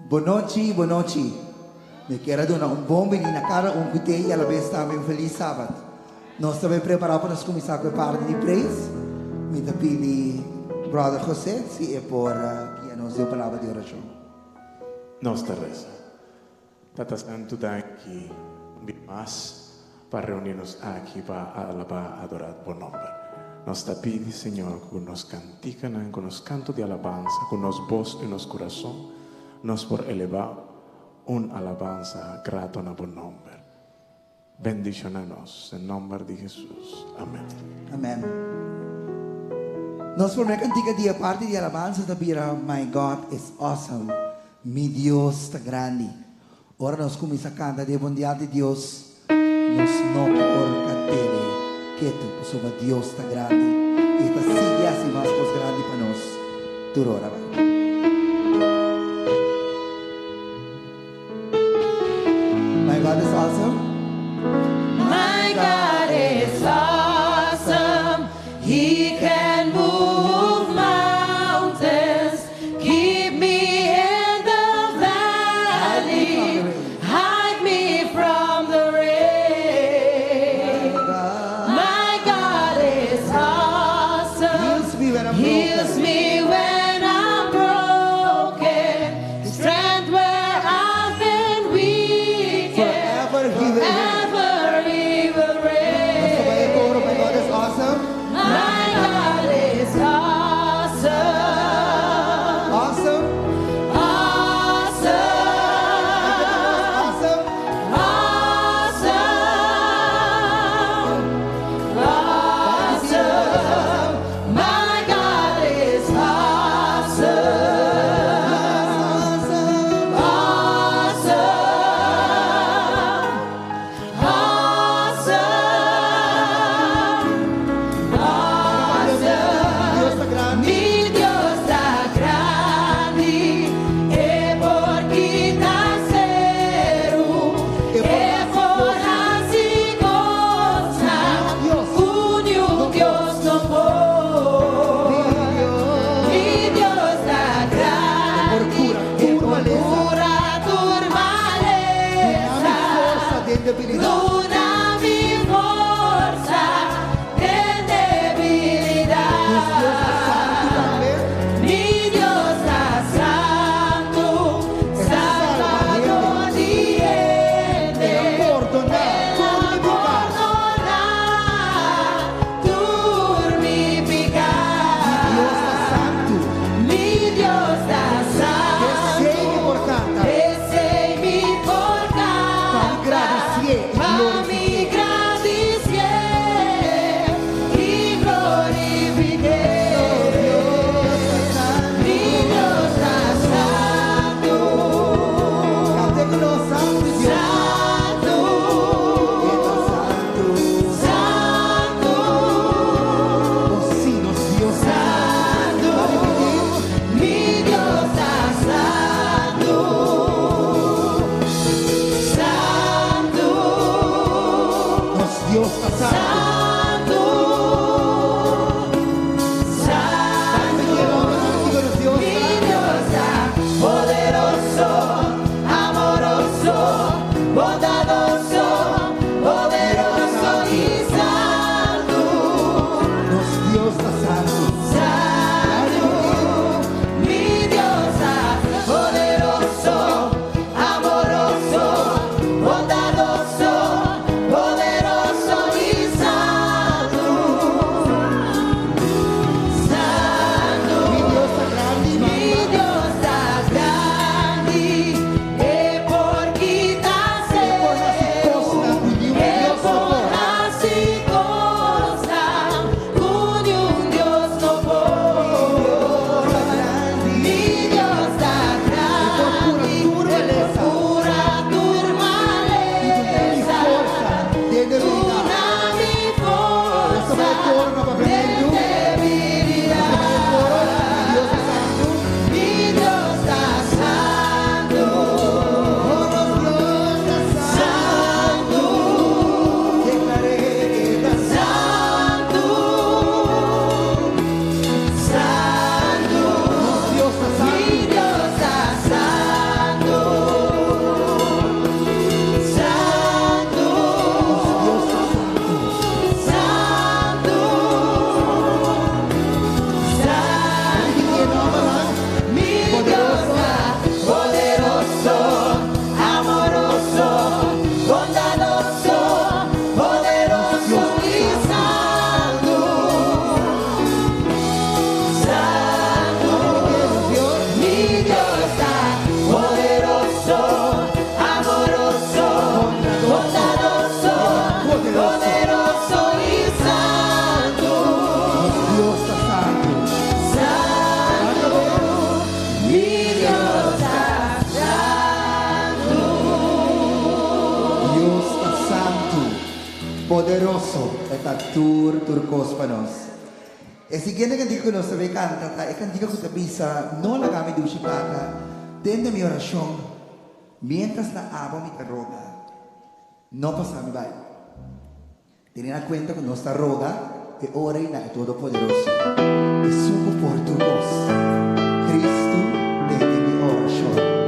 Bonochi, Bonochi. Me quero dar bom menino na cara, cutei e ela vez também feliz sábado. Nós também preparamos para nós começar com a parte de praise. Me da pedi brother José, se é por que nos deu palavra de oração. Nossa reza. Tata Santo daqui, mais para reunirnos aqui para alabar, adorar o nome. Nos te pedi, Senhor, que nos cantican con los cantos de alabanza, con los voz y los corazón, nos por elevar una alabanza grato a buen nombre. Bendicionanos en nombre de Jesús. Amén. Amém. Nós formamos cantiga de parte de alabança da Bira, My God is awesome. Mi Deus está grande. Ora nós começamos a cantar de bondade de Deus. Nós não por cantar que tu sobre Deus está grande. E está sigue assim mais coisa grande para nós. Tu ora vai. My God is awesome. My God is awesome. He can move mountains, keep me in the valley, hide me from the rain. My God is awesome. Heals me when I'm Heals broken. me when I'm poderoso et actor turcos panos. E siguiente cantiga que nós também canta, é cantiga que também não lagami do chipata, dentro da minha oração, mientras na aba me roda, não passa me vai. Tendo na conta que nossa roda é ora e na é todo poderoso, é suco por turcos. Cristo dentro da minha oração.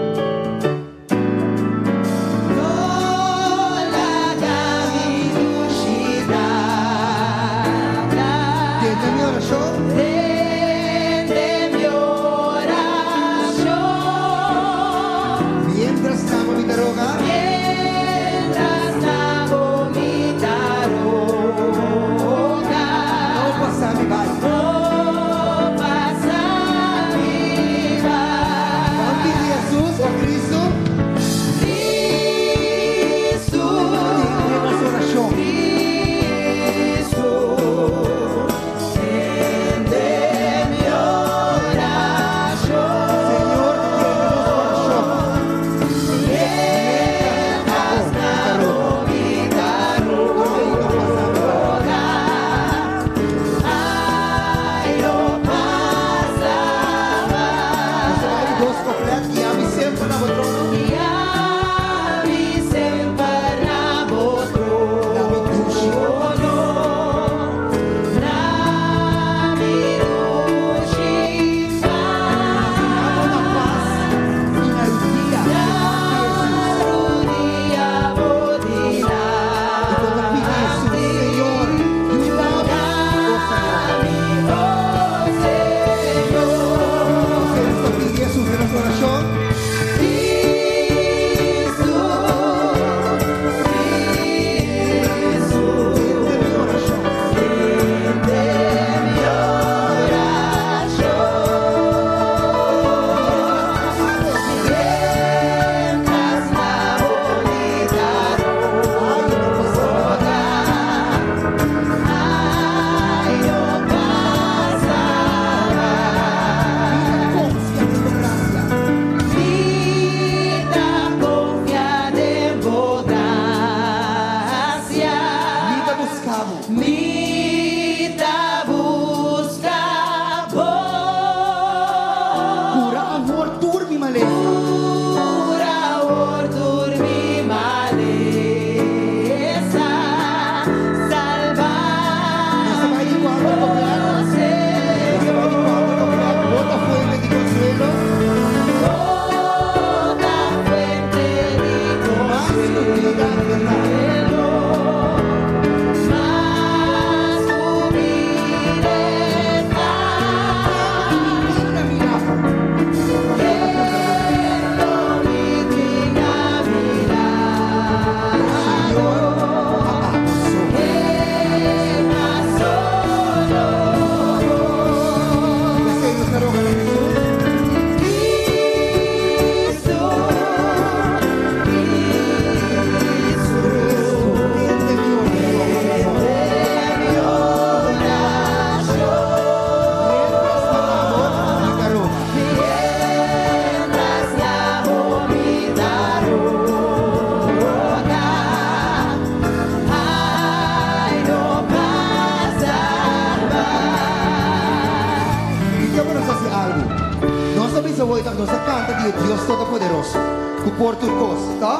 Nos canta de Dios Todopoderoso, que por turcos, tá?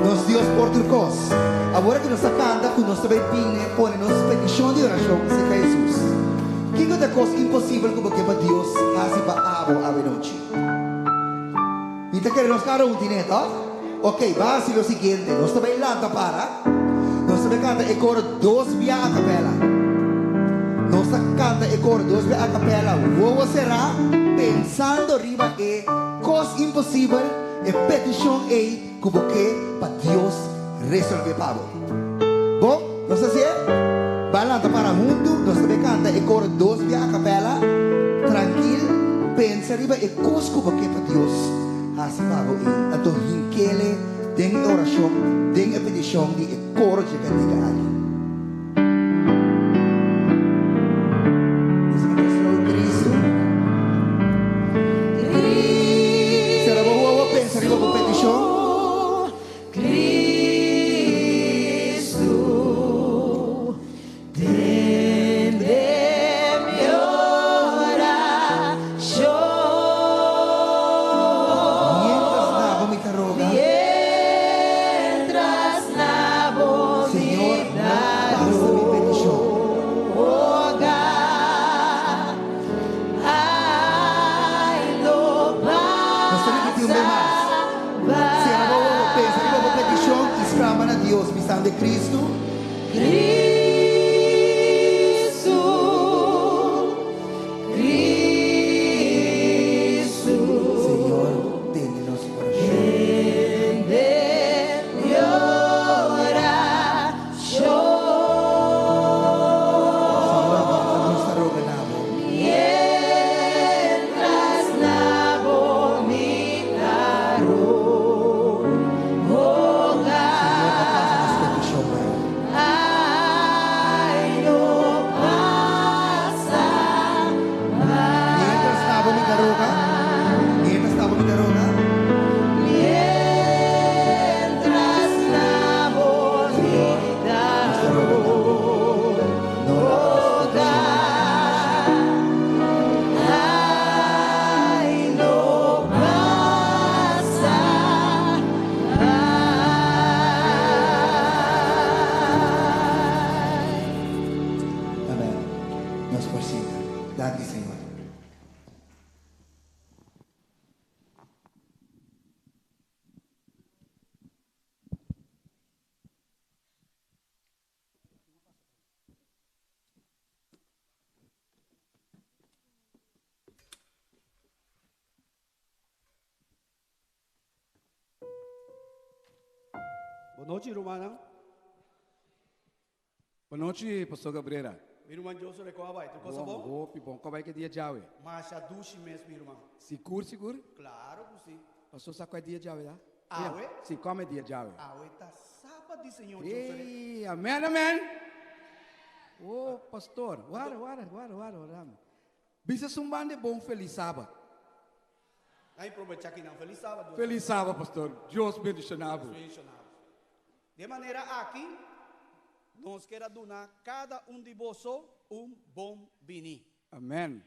Nos Dios por turcos. Agora que nos canta, que nos também põe nos petição de oração, se Jesus. Que é coisa impossível como que para Deus assim para abo a noite. Então que nos cara né, tá? Ok, vai ser o seguinte, nós também lá para, nós também canta e coro dois via a capela. Nós canta e coro dois via a capela. O será pensando arriba é coisa impossível e petição é como que para Deus resolver para bom, nós assim vai lá para junto, nós também canta e coro dois via a capela, tranquilo, pensa arriba e coisa como que para Deus assim para então hinquele tem oração, tem petição de coro de cantiga. de Cristo. Cristo, Cristo, Señor, tiene nuestro corazón. entiende mi oración. Señor, nuestra roga nabo. Mientras lavo mi carro, ay, no pasa Mientras lavo mi carroga, mientras lavo mi carroga, mientras lavo mi carro, ay, no pasa amén. Nos persina. Dati, Señor. Boa noite, Romana. Boa noite, pastor Gabriela. Minha irmã Josu le coa vai. Tu coisa Bom, bom? bom, como é que é dia jawe? Mas a duche mesmo, minha irmã. Seguro, seguro? Claro que sim. Pastor, sabe qual é dia jawe, tá? Ah, ué? Sim, como é dia jawe? Ah, oita sábado, Senhor Josu. Ei, amém, amém. Oh, pastor, guarda. Bisa sumbande bom feliz sábado. Aí promete aqui não. Feliz sábado. Feliz sábado, pastor. Deus bendicionado. Bendicionado. De maneira aqui, nós queremos donar cada de vocês bom vinho. Amém.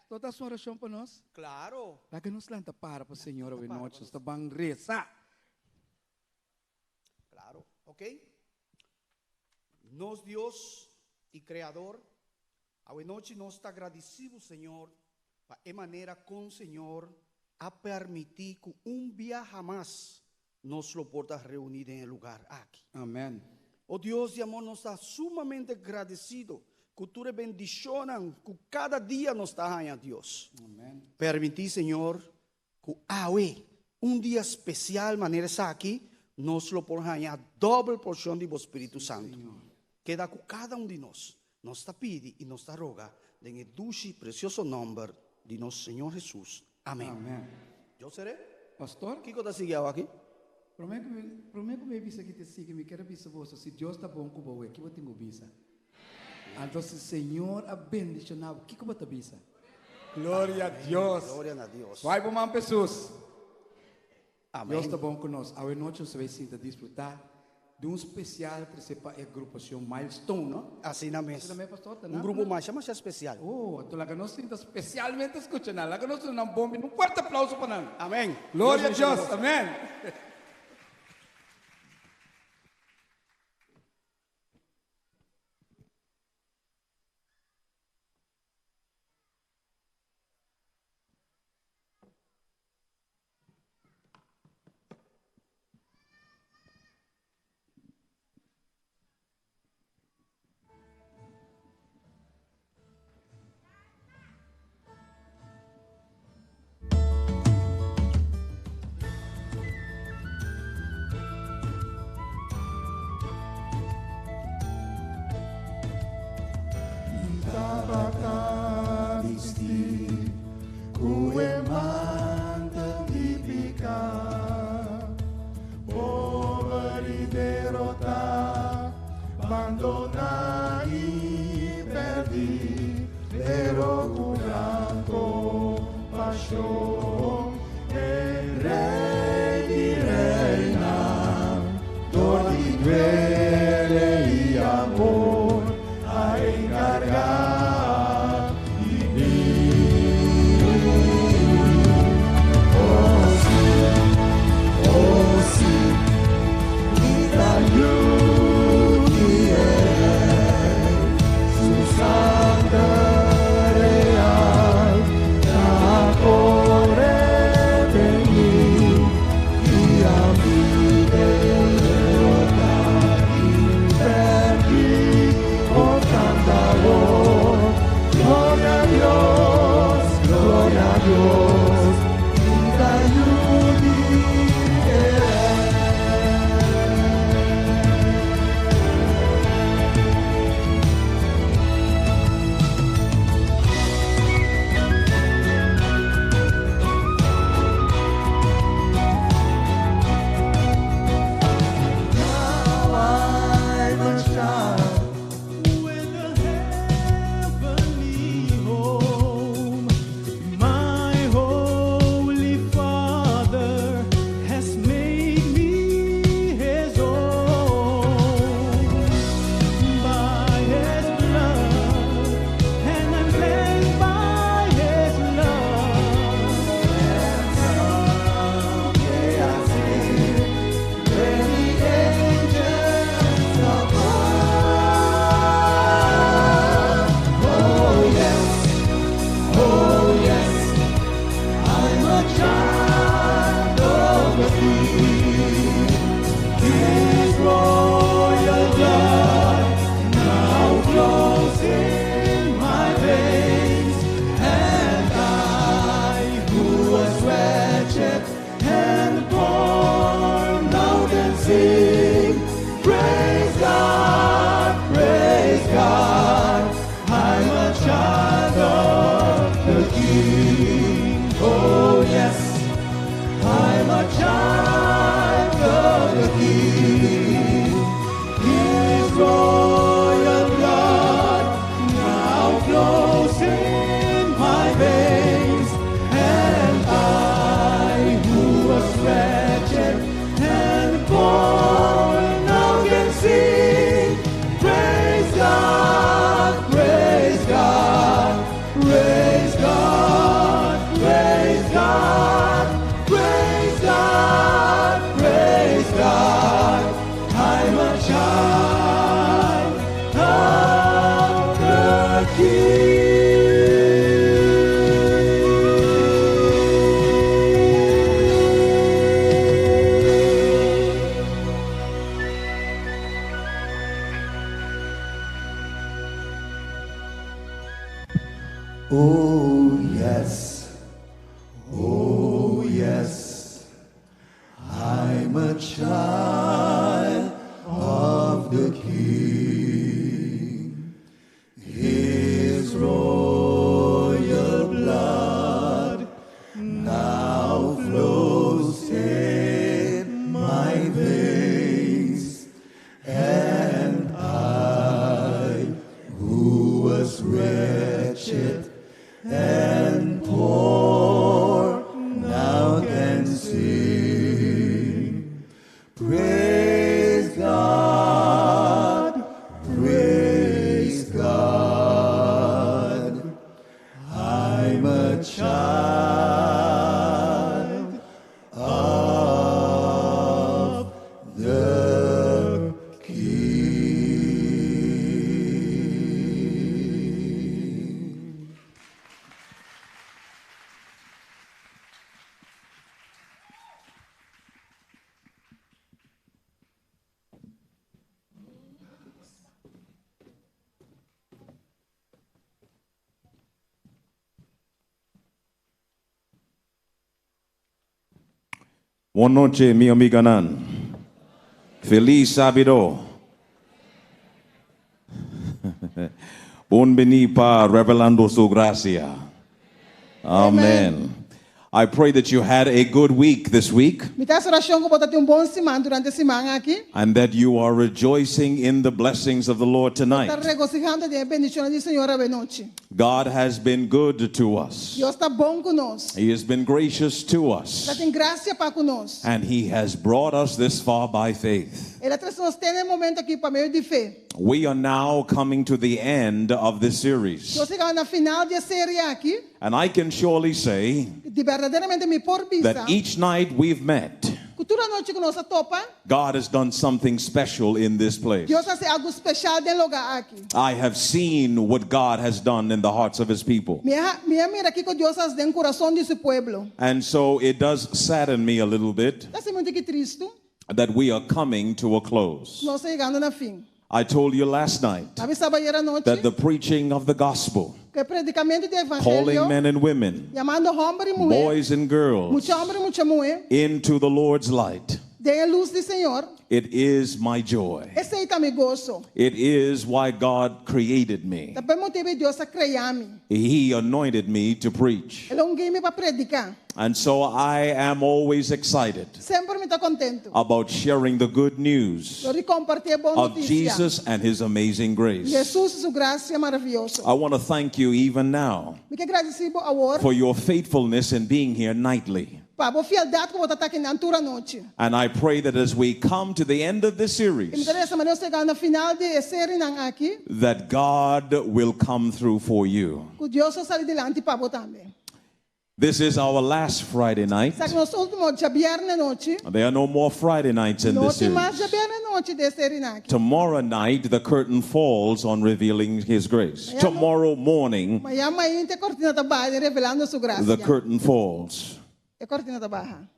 Toda a sua oração para nós. Claro. Laga nos lanta para o Senhor hoje noite. Está bem reza. Claro. Ok? Nós, Deus e Criador, hoje noite nós está agradecidos, Senhor, para a maneira com o Senhor a permitir que dia jamás nos lo porta reunir em lugar aqui. Amém. Oh Deus de amor, nós está sumamente agradecido que tu bendicionas que cada dia nos está a Deus. Amém. Permitir, Senhor, que hoje dia especial, maneira aqui, nos lo por ganhar doble porção de Vos Espírito Santo. Queda com cada de nós. Nos está pedindo e nos está roga em o dulce e precioso nome de nosso Senhor Jesus. Amém. Amém. Eu serei. Pastor, O que está seguindo aqui? prometo que me visa que te siga, me quero visa você. Se Deus está bom com você, que eu tenho visa. Então, se o Senhor a bendicionado, o que eu vou te visa? Glória a Deus. Glória a Deus. Vai para mais pessoas. Amém. Deus está bom conosco. Hoje noite você vai sentir desfrutar de especial que sepa a agrupação Milestone, não? Assim na Assim mesa. também, pastor, tá Grupo mais especial. Oh, tu laga nós sinta especialmente escutando, laga nós não bombe, um forte aplauso para nós. Amém. Glória a Deus, amém. Santa real, la Dios, vida Now I'm a child with a heavenly home. My Holy Father has made me His own by His blood, and I'm blessed by His love. Someday I'll sing when the angels above. Oh yes, I'm a child of the King. His royal blood now flows in my veins, and I, who was wretched and poor, now can sing, praise God, praise God. I'm a child of the King. Oh yes, I'm a child of the King. His royal blood now flows in my veins, and I, who was wretched and poor, now can sing, praise God, praise God, praise God, praise God, praise God, praise God. I'm a child of the King. Oh yes, I'm a child of the King. His royal blood now flows in my veins, and I, who was wretched and poor, now can sing, praise God, praise God. I'm a child of the King. Buenas noches, mi amiga Nan. Feliz sábado. Bienvenido para Revelando Su Grasia. Amen. I pray that you had a good week this week Mitas oração que botar um bom semana durante a semana aqui. and that you are rejoicing in the blessings of the Lord Está tonight. regocijando de bendições do Senhor a noite. God has been good to us. Deus está bom conosco. He has been gracious to Ele us. tem graça para conosco. And He has brought us this far by faith. Ele traz nos tem momento aqui para meio de fé. We are now coming to the end of this series. Deus chega na final de série aqui. And I can surely say De verdadeiramente me por vista. that each night we've met, Cultura noite que nós topa. God has done something special in this place. Deus faz algo especial de lugar aqui. I have seen what God has done in the hearts of His people. Minha mira aqui que Deus faz dentro do coração de seu pueblo. And so it does sadden me a little bit Está muito que triste. that we are coming to a close. Nós chegando na fim. I told you last night Sabe sábado à noite that the preaching of the gospel que Que predicamento do calling evangelho, men and women, llamando hombre y mujer, boys and girls, mucho hombre y mucha mujer, into the Lord's light. de luz del Señor. It is my joy. Ese é mi gozo. It is why God created me. Também motivo Deus a criar-me. He anointed me to preach. Ele ungiu-me para predicar. And so I am always excited Sempre me está contento. about sharing the good news Eu compartilho a boa of notícia. Jesus and his amazing grace. Jesus, Su Gracia maravilhoso. I want to thank you even now Me que agradecido agora for your faithfulness in being here nightly. para a fieldade que você está aqui na altura noite. And I pray that as we come to the end of this E me series, interessa, mas nós chegamos no final de série aqui, that God will come through for you. que Deus só sai delante para você também. This is our last Friday night. Sabe, nosso último dia, viernes noite, There are no more Friday nights in não this tem mais series. dia, viernes noite de série aqui. Tomorrow night, the curtain falls on revealing His grace. Tomorrow morning, Mas amanhã tem cortina da barra, revelando Su Gracia. the curtain falls. É cortina da barra.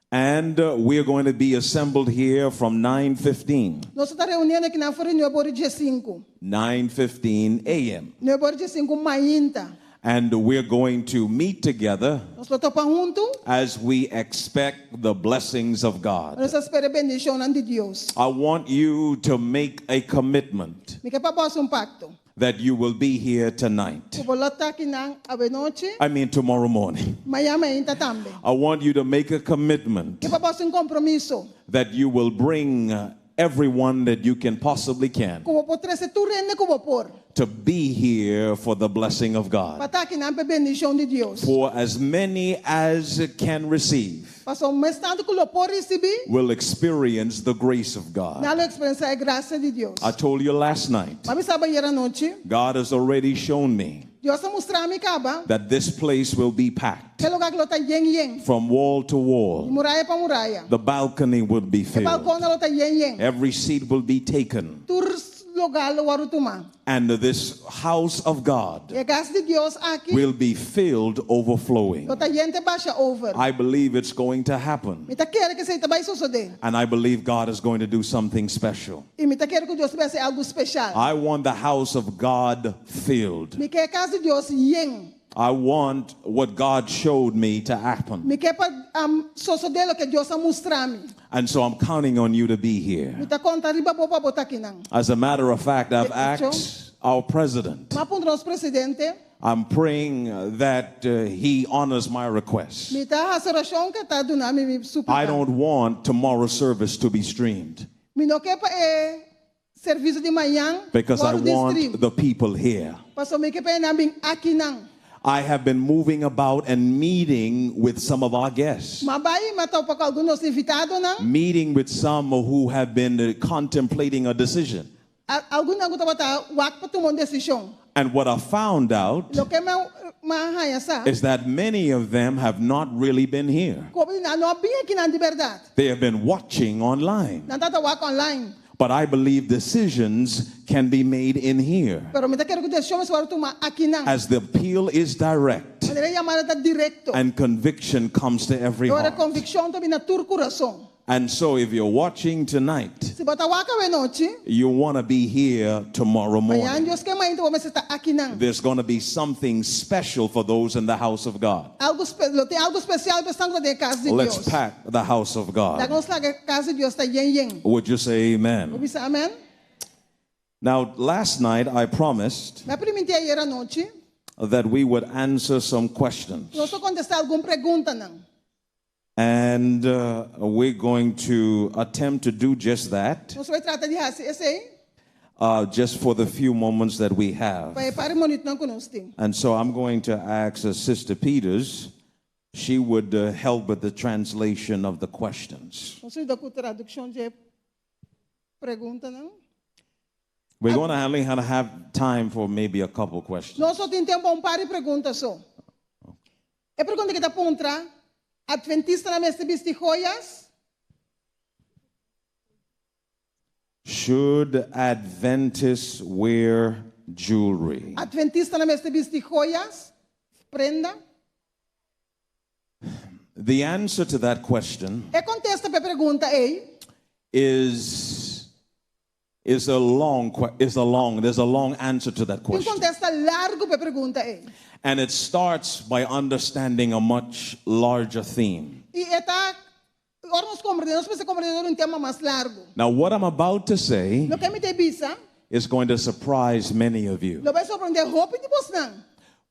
And we're going to be assembled here from 9:15, Nós estamos reunindo aqui na frente, no agora dia 5. 9:15 a.m. No agora dia 5, manhã. And we're going to meet together Nós estamos juntos, as we expect the blessings of God. nós esperamos a bendição de Deus. I want you to make a commitment Me quer para um pacto. that you will be here tonight. Eu vou estar aqui na noite, I mean, tomorrow morning. manhã também. I want you to make a commitment Que para compromisso. that you will bring everyone that you can possibly can Como vou trazer tu rende que vou pôr. to be here for the blessing of Para God. estar aqui na bendição de Deus. For as many as can receive Passou mais tanto que eu pôr receber, will experience the grace of God. na experiência a graça de Deus. I told you last night, Mas me sabe ir à noite, God has already shown me Deus a mostrar-me caba, that this place will be packed que lugar que ele está yen. from wall to wall. Muralha para muralha. The balcony would be O filled. balcão ele está yen. Every seat will be taken. Tur lugar o waru tomar. And this house of God E a graça de Deus aqui, will be filled overflowing. ele está yen te baixa over. I believe it's going to happen. Me tá querendo que você também suceder. And I believe God is going to do something special. E me tá querendo que Deus vai fazer algo especial. I want the house of God filled. Me quer a casa de Deus yen. I want what God showed me to happen. Me quer para suceder o que Deus a mostrar-me. And so I'm counting on you to be here. Me tá contando riba boa para botar aqui não. As a matter of fact, I've asked our president. Mas para o nosso presidente, I'm praying that he honors my request. me tá a oração que tá do nome me I suplicar. don't want tomorrow's service to be streamed Me não quer para serviço de manhã, because I fora do stream. want the people here. Passou me quer para aqui não. I have been moving about and meeting with some of our guests, Mas vai matar para alguns invitados não? meeting with some who have been contemplating a decision. Alguns não estão para wak para tomar decisão. And what I found out Lo que me sa, is that many of them have not really been here. como não bem aqui na de verdade. They have been watching online. Não tá wak online. But I believe decisions can be made in here Pero me tá querendo que decisão se tomar aqui não. as the appeal is direct Mas ele chamada tá direto. and conviction comes to every Agora heart. convicção também na tur coração. And so if you're watching tonight, Se botar wak a noite, you want to be here tomorrow amanhã morning. Deus quer mais então você está aqui não. There's going to be something special for those in the house of God. Tem algo especial para estar na casa de Let's Deus. pack the house of Da God. nossa casa de Deus está yen. Would you say amen? Obisa amém? Now, last night I promised Na primeira dia à noite, that we would answer some questions. nós vamos contestar alguma pergunta não. And we're going to attempt to do just that, Nós vamos tratar de fazer esse aí. just for the few moments that we have. Para monito não conosco. And so I'm going to ask Sister Peters, she would help with the translation of the questions. Nós vamos dar com tradução de pergunta não. We're going to only have time for maybe a couple questions. Nós só temos tempo para uma pergunta só. A pergunta que está pontra, Adventista na mesa de joias? Should Adventists wear jewelry? Adventista na mesa de joias? Prenda? The answer to that question E contesta para a pergunta é, is There's a long answer to that Yung question. contesta largo pa pergunta And it starts by understanding a much larger theme. E eta, ora nós compreendemos um tema mais largo. Now, what I'm about to say Lo que me te bisa, is going to surprise many of you. lo vai surpreender roupa de vos não.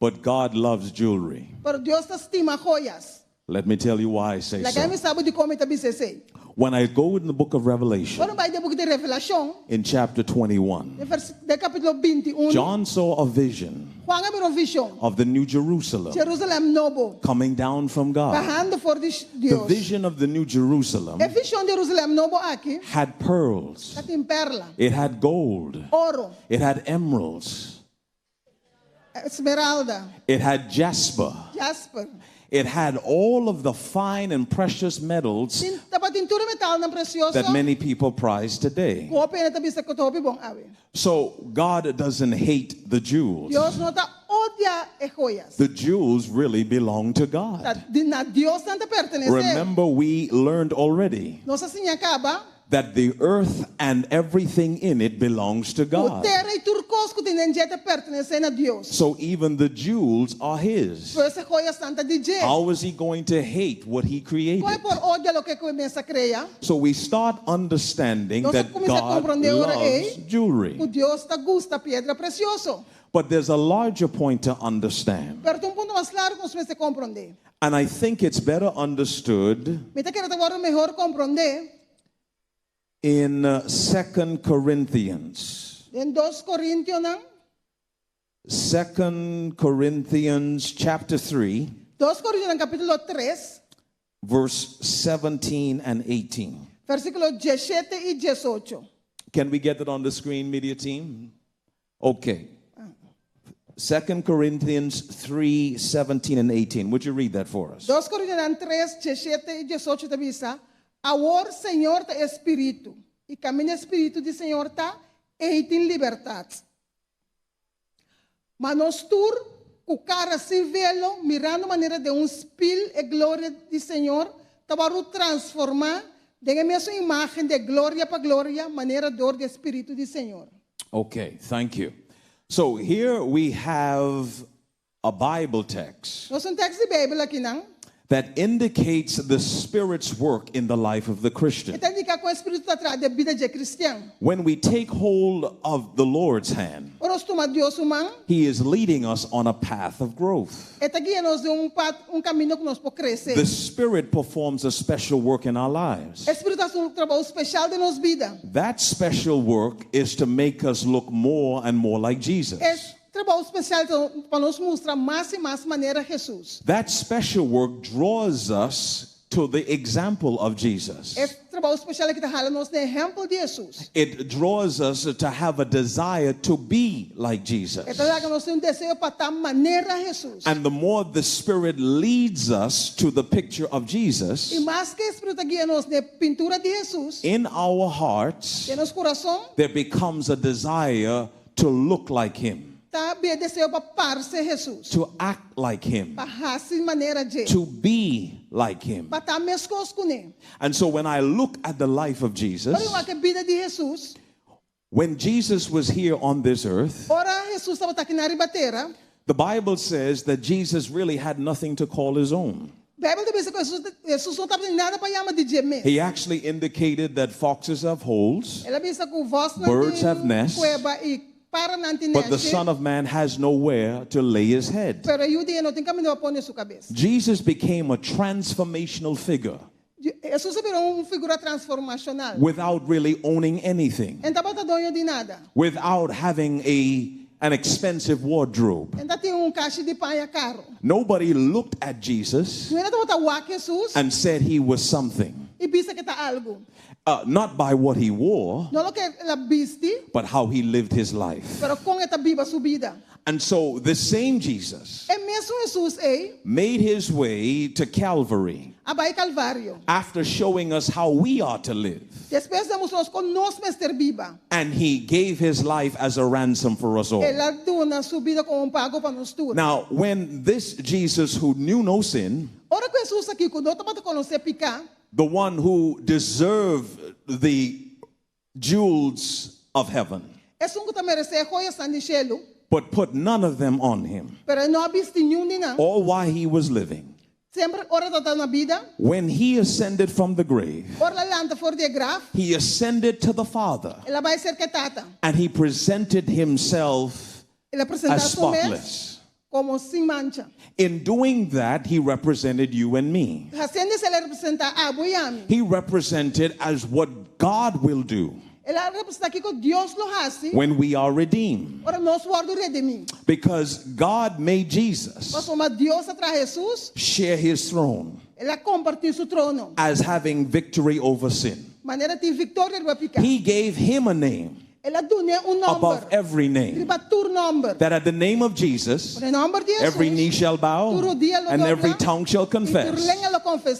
But God loves jewelry. Pero Deus estima joias. Let me tell you why I say La que me so. sabe de como te bisa sei. When I go in the book of Revelation, Quando vai de book de Revelação, in chapter 21, de capítulo 21, John saw a vision Juan abriu uma visão. of the New Jerusalem Jerusalém novo, coming down from God. bajando por The Deus. vision of the New Jerusalem A visão de Jerusalém novo aqui, had pearls, tá tem perla, it had gold, ouro, it had emeralds, esmeralda, it had jasper, jasper. it had all of the fine and precious metals Dapat tintura metal na precioso. that many people prize today. Kopi na tabisa ko topi bong awi. So God doesn't hate the jewels. Dios no ta odia e joyas. The jewels really belong to God. Na Dios não te pertenece. Remember, we learned already Nossa sinha acaba. that the earth and everything in it belongs to O God. terra e turcos que tem te pertenece na Dios. So even the jewels are His. Por essa joia santa de Deus. How is He going to hate what He created? Qual é por odia lo que começa crea? So we start understanding Nós that começa a God compreender ora loves jewelry. O Deus ta gusta pedra precioso. But there's a larger point to understand. Pero tem ponto mais claro que nós começa a compreender. And I think it's better understood Me te quero agora melhor compreender in 2 Corinthians. em 2 Coríntios não? 2 Corinthians chapter 3, 2 Coríntios capítulo 3, verse 17 and 18. versículo 17 e 18. Can we get it on the screen, media team? Okay. 2 Corinthians 3, 17 and 18. Would you read that for us? 2 Coríntios 3, 17 e 18 te avisa. Agora Senhor tá espírito. E caminho espírito de Senhor tá e tem liberdade. Mas nós tur, com cara sem velo, mirando maneira de espelho e glória de Senhor, tá para transformar de a mesma imagem de glória para glória, maneira dor de espírito de Senhor. Okay, thank you. So here we have a Bible text Nós texto de Bíblia aqui não? that indicates the Spirit's work in the life of the Christian. Então indica que o espírito tá atrás da vida de cristão. When we take hold of the Lord's hand, Ora toma Deus humano, He is leading us on a path of growth. eta guia nós de caminho que nós podemos crescer. The Spirit performs a special work in our lives. Espírito faz trabalho especial de nossa vida. That special work is to make us look more and more like Jesus. Trabalho especial para nos mostrar mais e mais maneira Jesus. That special work draws us to the example of Jesus. Trabalho especial que está nos de exemplo de Jesus. It draws us to have a desire to be like Jesus. Então que nós temos desejo para estar maneira Jesus. And the more the Spirit leads us to the picture of Jesus, E mais que o Espírito guia nos de pintura de Jesus, in our hearts, de nosso coração, there becomes a desire to look like Him, tá bem desejo para parecer Jesus. to act like Him, Para assim maneira de. to be like Him. Para estar mescos com ele. And so when I look at the life of Jesus, Para a vida de Jesus, when Jesus was here on this earth, ora Jesus estava aqui na ribateira. the Bible says that Jesus really had nothing to call His own. A Bíblia diz que Jesus não estava nada para chamar de gemer. He actually indicated that foxes have holes, Ela diz que o vosso Birds have nests, cueva e para não tem but the Son of Man has nowhere to lay His head. Pero o dia não tem caminho para pôr sua cabeça. Jesus became a transformational figure Jesus virou figura transformacional. without really owning anything, Então não dono de nada. without having an expensive wardrobe. Então tem caixa de paia caro. Nobody looked at Jesus Não era para botar Jesus and said He was something. e pensa que tá algo. Not by what He wore, Não lo que ela viste, but how He lived His life. pero com esta viva sua vida. And so the same Jesus É mesmo Jesus made His way to Calvary abai Calvário. after showing us how we are to live. Depois de mostrar com nós mestre viva. And He gave His life as a ransom for us all. Ela dona sua vida como pago para nós tudo. Now, when this Jesus who knew no sin, Ora que Jesus aqui quando eu estava conhecer picar, the one who deserved the jewels of heaven, Es que também recebe joias do cielo, but put none of them on him, pero não viste nenhum de nada. all while he was living. Sempre ora toda na vida, When he ascended from the grave, ora lanta for de graf, he ascended to the Father, ela vai ser que tata. and he presented himself Ela as apresenta su spotless. como sin mancha. In doing that, he represented you and me. Haciendo se ela representa a Boyami. He represented as what God will do Ela representa aqui que Deus lo hace. when we are redeemed. Ora nós guardo redimir. Because God made Jesus Mas como Deus atrás Jesus, share his throne ela compartiu seu trono. as having victory over sin. Maneira de vitória vai ficar. He gave him a name Ela dune above número. every name, Ribatur número. that at the name of Jesus, Por nome de Jesus. every knee shall bow and every tongue shall confess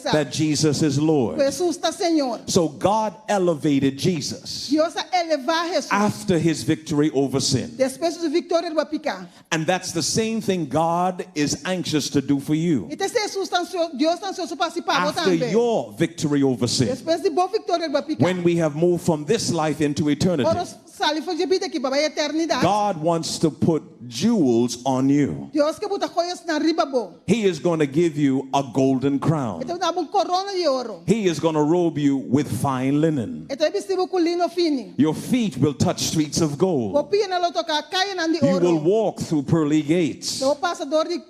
that Jesus is Lord. Jesus está Senhor. So God elevated Jesus Deus a elevar Jesus. after his victory over sin. Depois de vitória vai ficar. And that's the same thing God is anxious to do for you. E Jesus está Deus está ansioso para participar After também. your victory over sin, Depois de boa vitória vai ficar. when we have moved from this life into eternity, Ora salifa de vida aqui para a eternidade. God wants to put jewels on you. Deus que bota joias na riba bo. He is going to give you a golden crown. Então dá corona de ouro. He is going to robe you with fine linen. Então vestido com lino fino. Your feet will touch streets of O gold. pia na lotoca caia na de You will ouro. walk through pearly gates. O passador de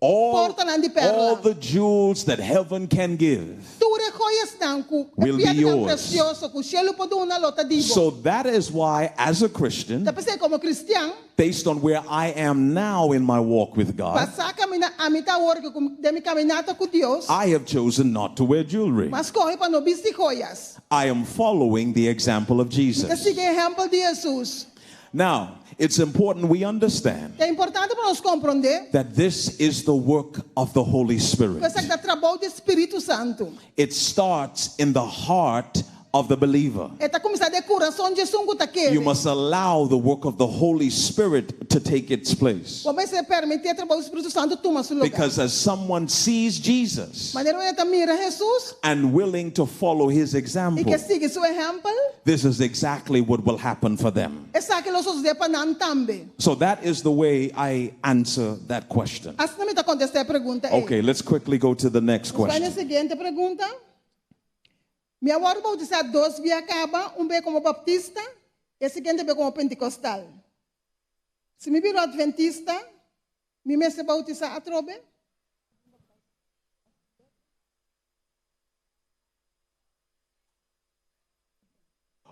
All, porta na de perla. all the jewels that heaven can give. Ture joias não com Will be yours. precioso com cielo pode uma lota dibo. So that is why, as a Christian, Tá pensando como cristiano, based on where I am now in my walk with God, passar a mitad hora que de mi caminata com Deus, I have chosen not to wear jewelry. mas corre para não vestir joias. I am following the example of Que Jesus. siga o exemplo de Jesus. Now, it's important we understand É importante para nós compreender that this is the work of the Holy que Spirit. esse é o trabalho do Espírito Santo. It starts in the heart of the believer. É tá começando de coração de sungo tá You must allow the work of the Holy Spirit to take its place. Como se permite o trabalho do Espírito Santo toma seu lugar. Because as someone sees Jesus Maneira que tá mira Jesus and willing to follow his e example, que siga seu exemplo, this is exactly what will happen for them. é sabe que nós de para não também. So that is the way I answer that question. Assim me tá contestar a pergunta. Okay, let's quickly go to the next Vai na question. seguinte pergunta. Minha hora bautizar dois via acaba, bem como baptista, e a seguinte bem como pentecostal. Se me viro adventista, me se bautizar a trobe?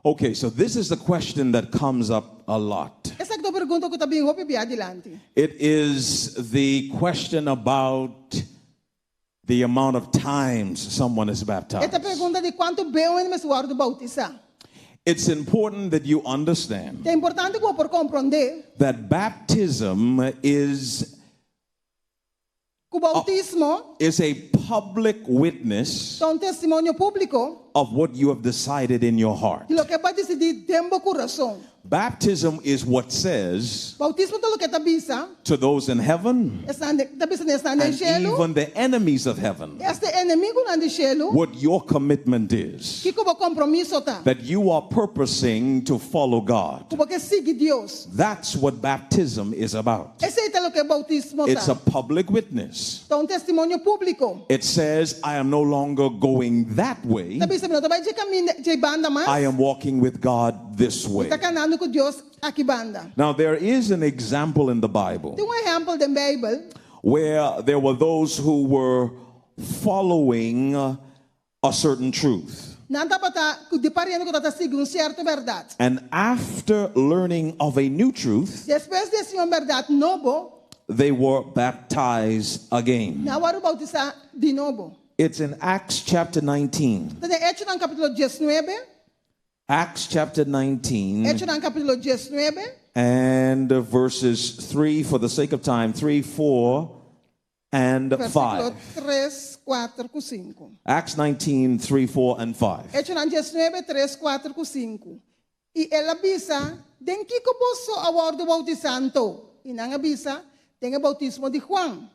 Okay, so this is a question that comes up a lot. Essa é a pergunta que eu também vou pedir adiante. It is the question about the amount of times someone is Esta baptized. pergunta de quanto bem eu me guardo bautizar. It's important that you understand É importante que eu por compreender that baptism is que o bautismo a public witness é testemunho público of what you have decided in your heart. de lo que vai decidir dentro do coração. Baptism is what says Bautismo é o que está bisa, to those in heaven está bisa está no and cielo. even the enemies of heaven Este inimigo lá no cielo, what your commitment is, que como compromisso tá? that you are purposing to follow God. Como que sigue Deus. That's what baptism is about. Esse é o que é bautismo It's a tá? public witness. Então testemunho público. It says, I am no longer going that way. Tá bisa não vai de caminho de banda mais. I am walking with God this way. Está caminhando com Deus aqui banda. Now, there is an example in the Bible Tem exemplo da Bíblia where there were those who were following a certain truth. não dá para de parendo que está seguindo certa verdade. And after learning of a new truth, Depois desse uma verdade novo, they were baptized again. na hora bautizar de novo. It's in Acts chapter 19. Então, Hechos no capítulo 19, Acts chapter 19 Hechos no capítulo 19, and verses 3, for the sake of time, 3, 4, and versículo 5. 3, 4, 5. Acts 19, 3, 4, and 5. Hechos no 19, 3, 4, 5. E ela avisa, den que posso a hora bautizando. E não avisa, tem o bautismo de Juan.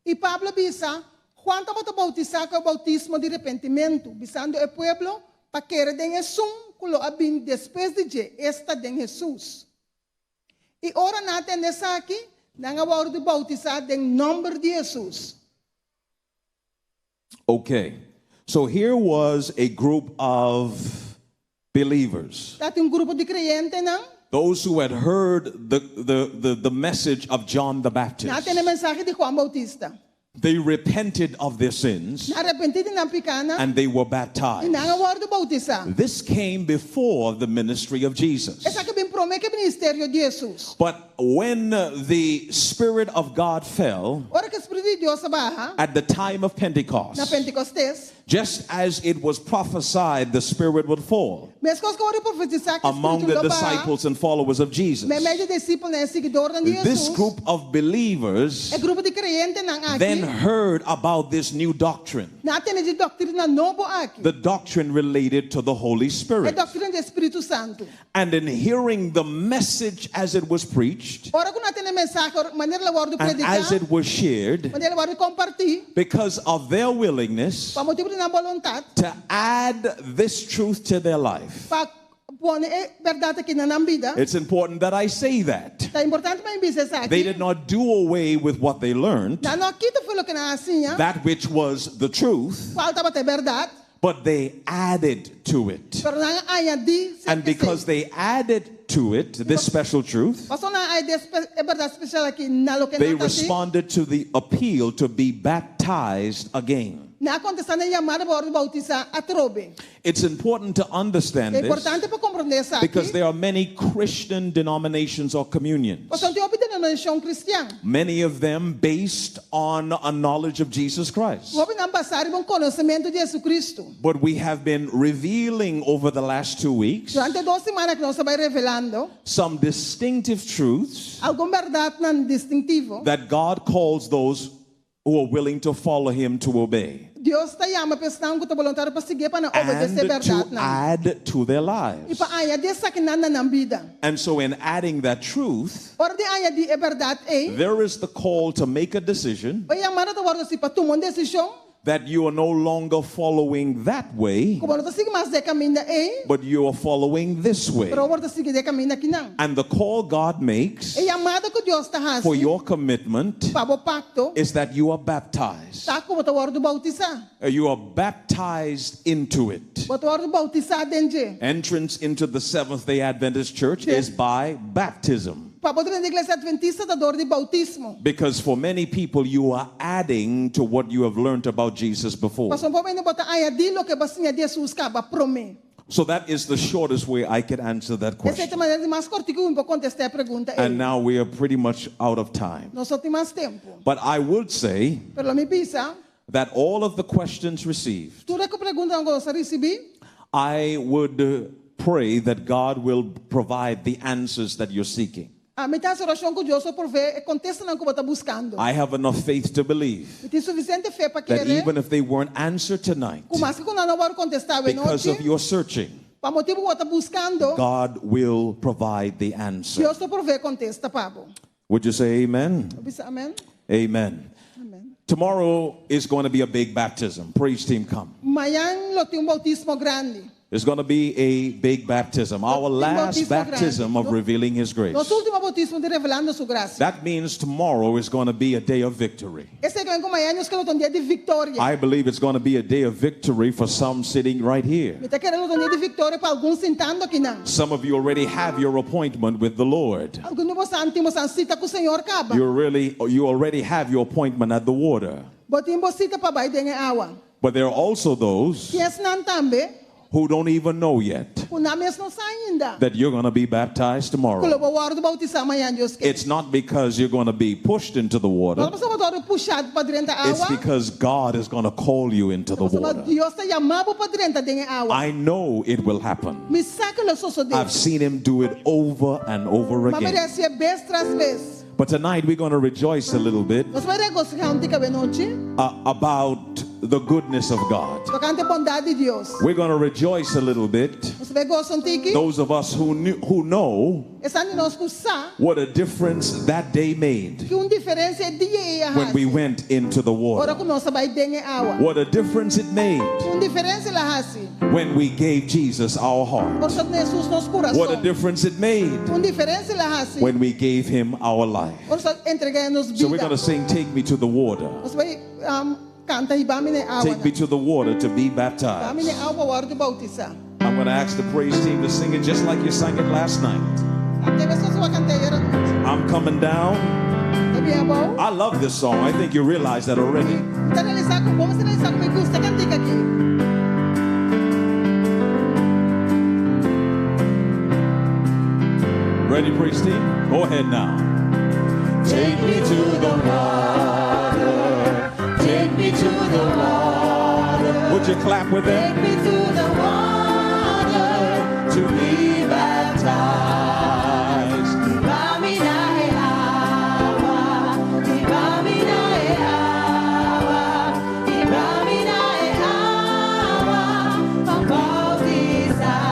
E Pablo avisa, Juan estava a bautizar com o bautismo de arrependimento, visando o pueblo para que den sum kulo abin después de je esta den Jesus. E ora natin nessa aqui, nanga waro de bautizar den nombre de Jesus. Okay. So here was a group of believers. Dati grupo de creyente nang Those who had heard the message of John the Baptist. natin ang mensahe de Juan Bautista. They repented of their sins Arrepentido ng picana, and they were baptized. nanga waro de bautizar. This came before the ministry of Jesus. Esa que bin promete que ministerio de Jesus. But when the Spirit of God fell Ora que Espírito de Dios baja at the time of na Pentecost, Pentecostés, just as it was prophesied the Spirit would fall mas coisa que ora profetizar que among the Espírito baja, disciples and followers of Jesus, me medio discípulo na seguidor de this Jesus. group of believers E grupo de creyente nang then aqui, heard about this new doctrine, natin de doutrina novo aqui. the doctrine related to the Holy É Spirit. doutrina do Espírito Santo. And in hearing the message as it was preached Ora kung natin ang mensahe, maneira la waro de and as predicar, it was shared, maneira la waro de compartir, because of their willingness pa motivo de na voluntad, to add this truth to their life. pa pone verdade aqui na vida. It's important that I say that. Tá importante para mim essa They aqui. did not do away with what they learned, Na não quita foi o que na assim, that which was the truth, falta para ter verdade, but they added to it. pero na añadi. And because they added to it this special truth, Pastor na ay verdade especial aqui na lo que they na assim. responded to the appeal to be baptized again. Na aconteceu na chamada para bautizar a trobe. It's important to understand É this importante para compreender essa because aqui. there are many Christian denominations or communions, Pastor tem opinião na nação cristã. many of them based on a knowledge of Jesus Christ. Vou não passar um conhecimento de Jesus Cristo. But we have been revealing over the last 2 weeks Durante 2 semanas que nós vai revelando some distinctive truths alguma verdade não distintivo. that God calls those who are willing to follow Him to obey Deus está chama pessoas que estão voluntários para seguir para and obedecer to verdade não. add to their E lives. para añadir essa que não na vida. And so, in adding that truth, Ora de añadir é verdade é. there is the call to make a decision O chamada da guarda se para tomar uma decisão. that you are no longer following that way, Como não está seguindo mais de caminho é. but you are following this way. Pero guarda seguir de caminho aqui não. And the call God makes E chamada que Deus está for fazendo your commitment para o pacto. is that you are baptized. Tá como tá guarda bautizar. You are baptized into it. Bota guarda bautizar dentro. Entrance into the Seventh-day Adventist Church is by baptism. Para poder na igreja adventista da dor de bautismo. Because for many people, you are adding to what you have learned about Jesus before. Pastor um pouco bota añadir lo que basinha de Jesus acaba prome. So that is the shortest way I can answer that Essa é a question. maneira mais curta que eu vou contestar a pergunta. And now we are pretty much out of time. Nós só temos mais tempo. But I would say Pero me pisa, that all of the questions received, tudo que pergunta não gosta de receber, I would pray that God will provide the answers that you're seeking. a metade da oração que Deus só provê é contesta não que você está buscando. I have enough faith to believe E tem suficiente fé para that querer. even if they weren't answered tonight, Como assim que não vai contestar bem because of noite, your searching, para motivo que você está buscando, God will provide the answer. Deus só provê contesta, Pablo. Would you say amen? Amém? Amen. Amém. Tomorrow is going to be a big baptism. Praise team, come. Amanhã lo tem bautismo grande. There's going to be a big baptism, our last baptism of revealing His grace. Nosso último bautismo de Revelando Su Grasia. That means tomorrow is going to be a day of victory. Esse é que vem com amanhã, nós queremos um dia de vitória. I believe it's going to be a day of victory for some sitting right here. Me está querendo um dia de vitória para alguns sentando aqui não. Some of you already have your appointment with the Lord. Alguns de vocês temos a cita com o Senhor acaba. You already have your appointment at the water. Botimos cita para baixo de água. But there are also those Que esse não também, who don't even know yet o nome não sai ainda. that you're going to be baptized tomorrow. Quando eu vou bautizar amanhã, Deus quer. It's not because you're going to be pushed into the water. Nós vamos botar puxado para dentro da It's água. because God is going to call you into the water. Deus está chamando para dentro da água. I know it will happen. Me saca o sosso dele. I've seen Him do it over and over Mas again. merece vez tras vez. But tonight we're going to rejoice a little bit Nós vamos regocijar tica bem noite. about the goodness of God. Tocante a bondade de Deus. We're going to rejoice a little bit Nós we gostam tiki. Those of us who know Essa ni nós kusa what a difference that day made que diferença dia e when we went into the Ora water. ku nossa vai denge awa. What a difference it made Diferença la hasi. when we gave Jesus our heart. Por isso Jesus nos coração. What a difference it made Diferença la hasi. when we gave him our life. Por isso entregamos vida. So we're going to sing, Take Me to the Water. Nós vai canta e vamos ne awa. Take me to the water to be Vamos baptized. ne awa war de bautizar. I'm going to ask the praise team to sing it just like you sang it last night. Até você só canta era. I'm coming down. Tabi abo. I love this song. I think you realize that already. Tá realizar com como se realizar com me gusta cantar aqui. Ready, praise team? Go ahead now. Take me to the water. Take me to the water. Would you clap with Take them? me to the water to be baptized. Ibamina e awa, ibamina e awa, ibamina e awa, bautizar.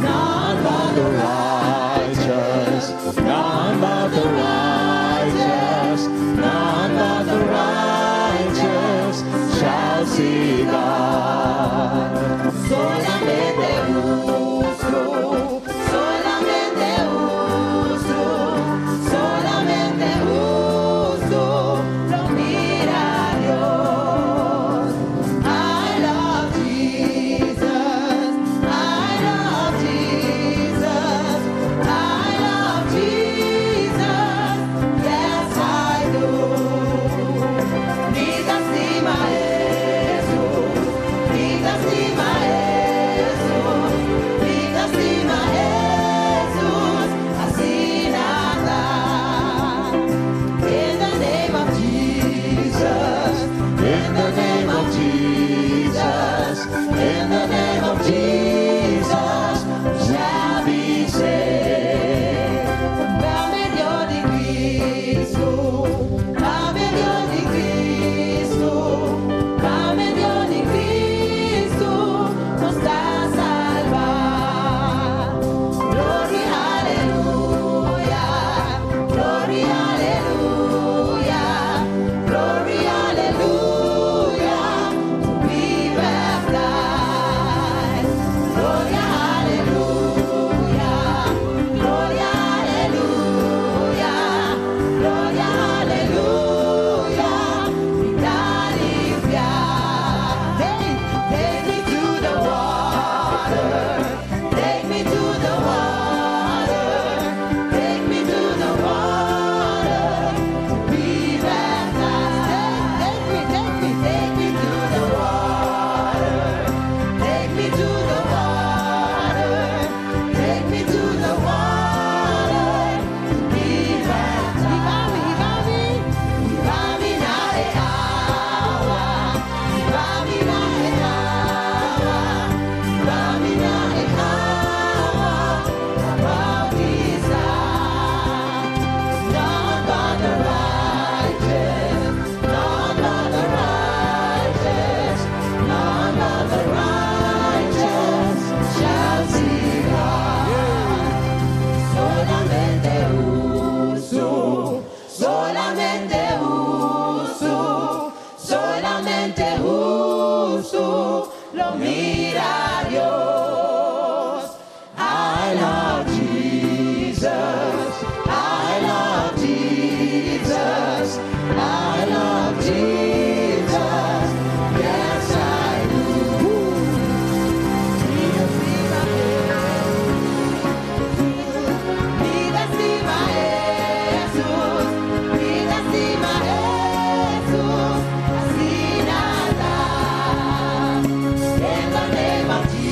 None but the righteous, none but the righteous, none but the righteous shall see God. Solamente uso, solamente uso, solamente uso, lo mira Dios. I love Jesus, I love Jesus, I love Jesus, yes I do. Vida estima Jesus, vida estima Jesus, vida estima Jesus, assim nada. In the name of Jesus, in the name of Jesus, in the name of Jesus, shall be saved. La medio di Cristo, la medio di Cristo, la medio di Cristo nos da salvar. Gloria, aleluya, gloria, aleluya, gloria, aleluya, libertad. Gloria, aleluya, gloria, aleluya, gloria, aleluya, vida limpia. Take me to the water, take me to the water, take me to the water, to be baptized. Take me to the water, take me to the water, take me to the water, to be baptized. Ibamina e awa, ibamina e awa, ibamina e awa, bautizar. None but the righteous, none but the righteous, none but the righteous shall see God. Solamente uso, solamente uso, solamente uso, lo mira Dios. I love Jesus, I love Jesus, I love Jesus, yes I do. Vida estima Jesus, vida estima Jesus, así nada. In the name of Jesus.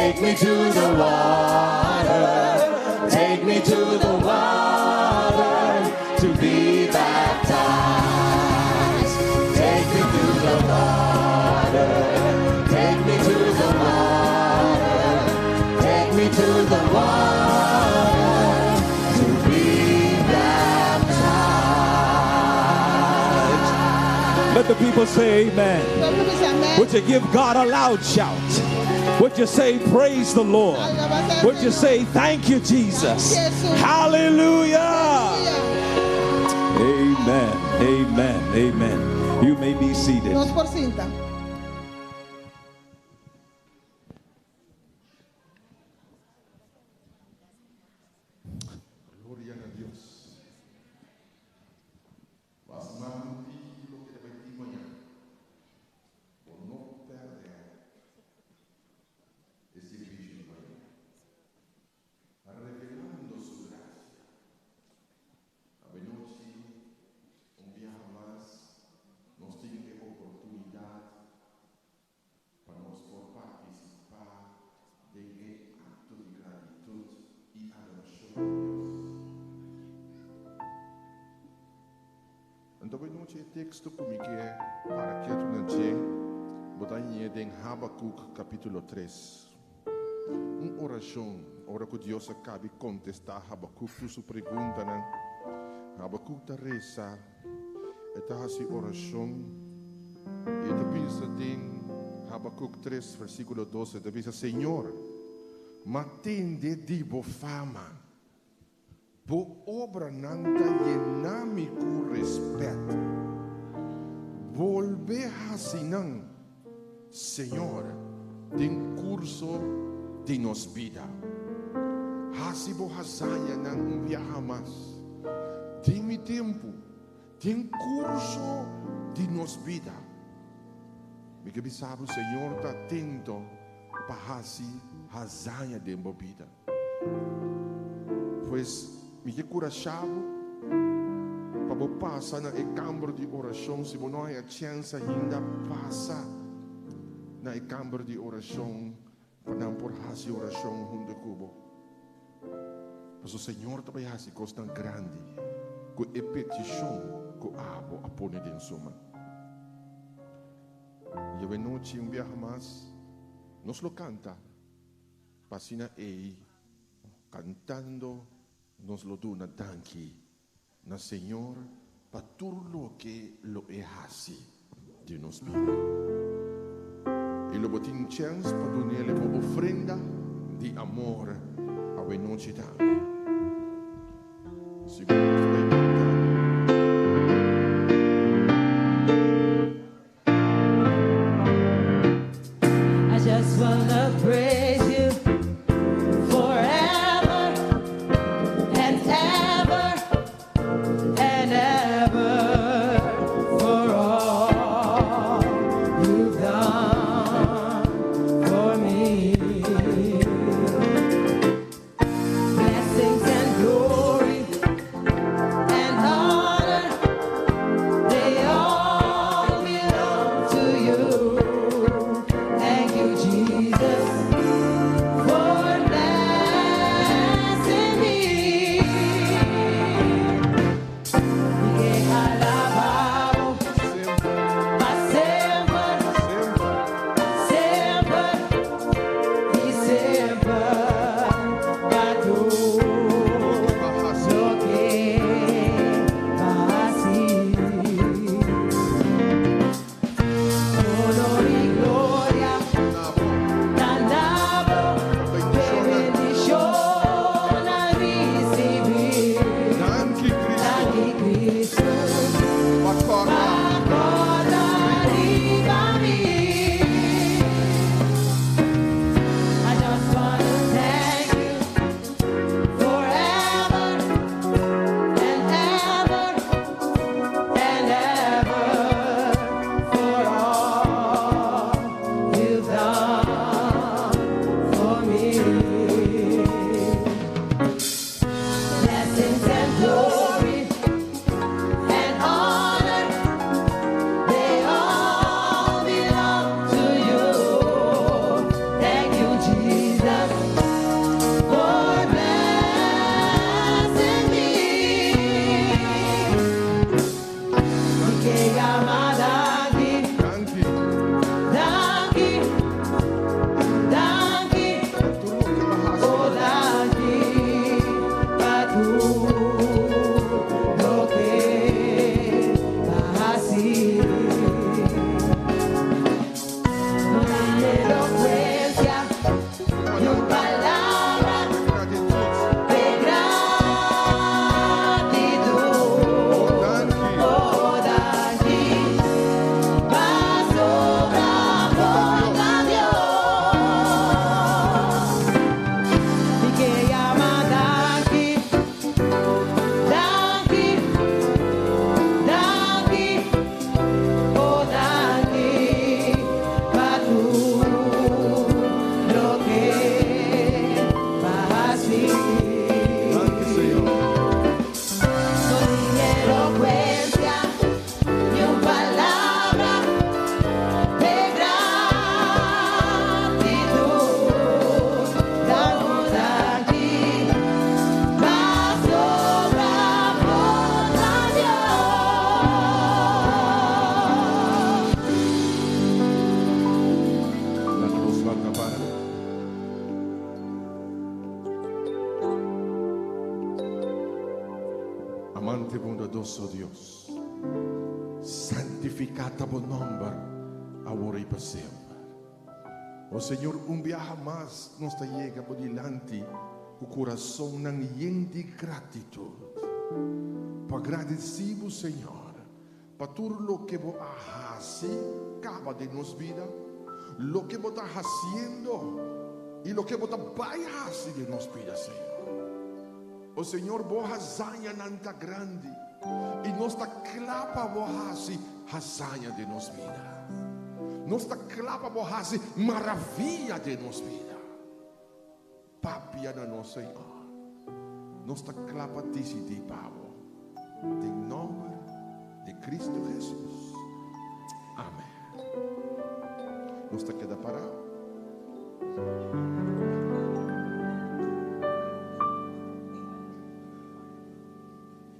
Take me to the water. Take me to the water to be baptized. Take me to the water. Take me to the water. Take me to the water to be baptized. Let the people say amen. Would you give God a loud shout? Would you say praise the Lord? Would you say thank you, Jesus? Hallelujah. Amen. Amen. Amen. You may be seated. Nos por cinta. Gloria a Dios. Vas a mantener lo que debe mañana. Por no perder esse vídeo mañana. Revelando Su Grasia. A noite, dia mais, nós temos a oportunidade para nós participar de ato de gratitude e adoração a Deus. Então, a noite, o texto comigo é para que tu não te botar em Habacuc, capítulo 3. Uma oração, ora que Deus acabe de contestar Habacuc, sua pergunta, né? Habacuc está reza, está fazendo oração, e está pensando em Habacuc 3, versículo 12, está pensando, Senhor, matende de boa fama, por obra nanta llename com respeito, volver assim, Senhor, tem curso de nos vida, hasibo hazaya nang viajamas, tem mi tempo, tem curso de nos vida. Me que sabe o Senhor está atento para hazaya de minha vida. Pois me que curachavo para passar na câmara de oração, se não há a chance ainda passa na câmara de oração para não por fazer oração junto comigo. Mas o Senhor também faz coisas tão grandes que é petição que abo a pôr em suma. E a noite um dia mais nos lo canta, passina ei cantando nos lo dona danki na Senhor para tudo que lo é assim de nos vida. E lo botin chance para donarle uma ofrenda de amor a noite também. I just wanna praise you forever and ever and ever for all you've done for me. Blessings and glory and honor, they all belong to you. Thank you, Jesus, for blessing me. Y que alabamos pa' sempre, sempre y siempre pa' tú lo que así. Honor y gloria, tanabo, bendición al recibir. Danke Cristo, Danke Cristo, acorda. acorda arriba a mí. I just wanna bondadoso Dios, santificado por nombre, ahora y para siempre. Oh Señor, un viaje más nos llega por delante, o corazón lleno de gratitud. Para agradecemos, Señor, para todo lo que vos haces, acaba de nos vida, lo que vos estás haciendo y lo que vos vaya a hacer de nos vida, Señor. Oh Señor, vos hazaña nanta grande y nos da clapa vos haces hazaña de nos vida. Nos da clapa vos haces maravilla de nos vida. Papia na nos, Señor. Nos da clapa decidi pavo. En nombre de Cristo Jesús. Amén. Nos te queda parado.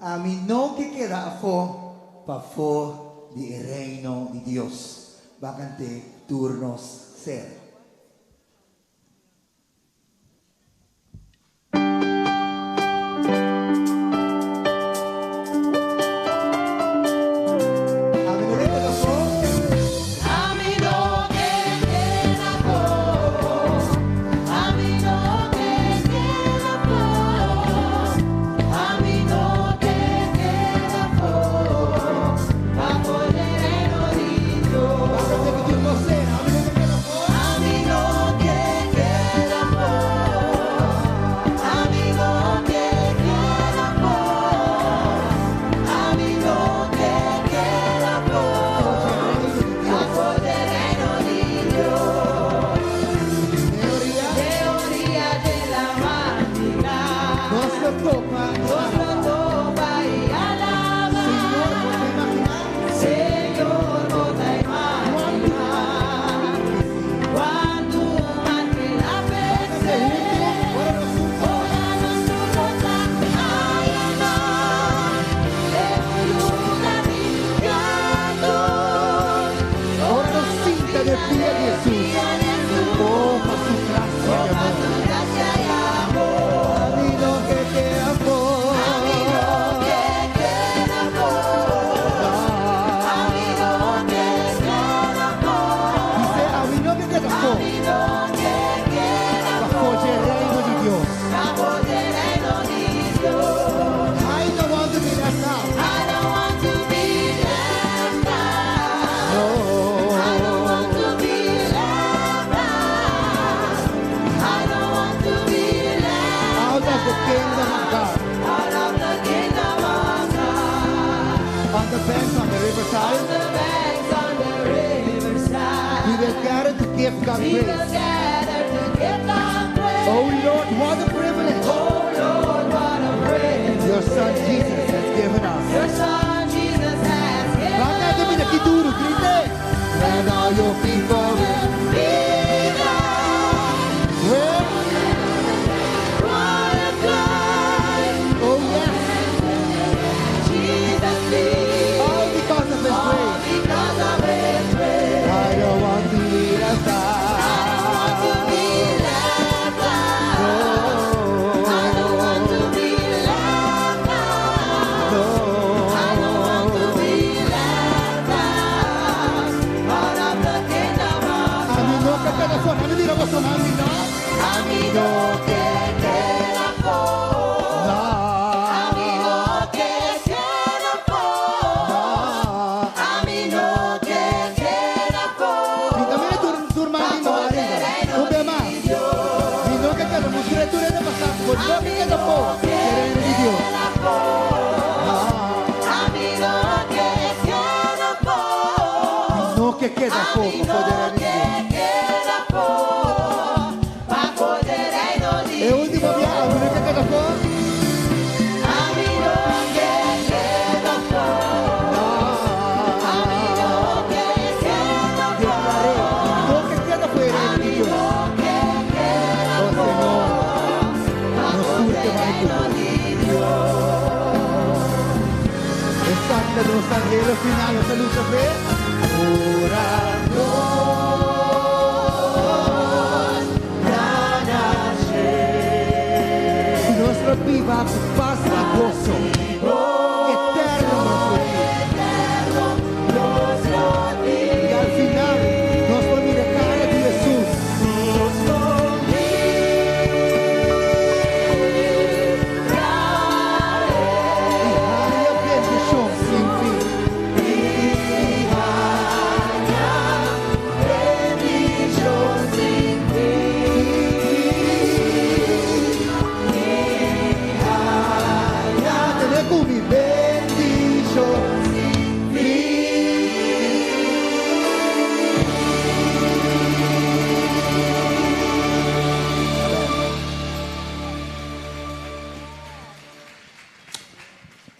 A mí no que queda para del reino de Dios. Vacante turnos ser. Give God praise. Oh Lord, what a privilege. Oh Lord, what a privilege. Your Son Jesus has given us. Your Son Jesus has given us. Bakit kami nakituro, grite? And all your people will be there. What a God. Oh yes. Jesus be. All because of His grace. All because of His grace. I don't want to be left out. Que queda pouco, para poder ir. É o último viaje, ¿no que queda pouco? Los ángeles final, los saludos fe. Oradó, nuestra viva paz y gozo eterno.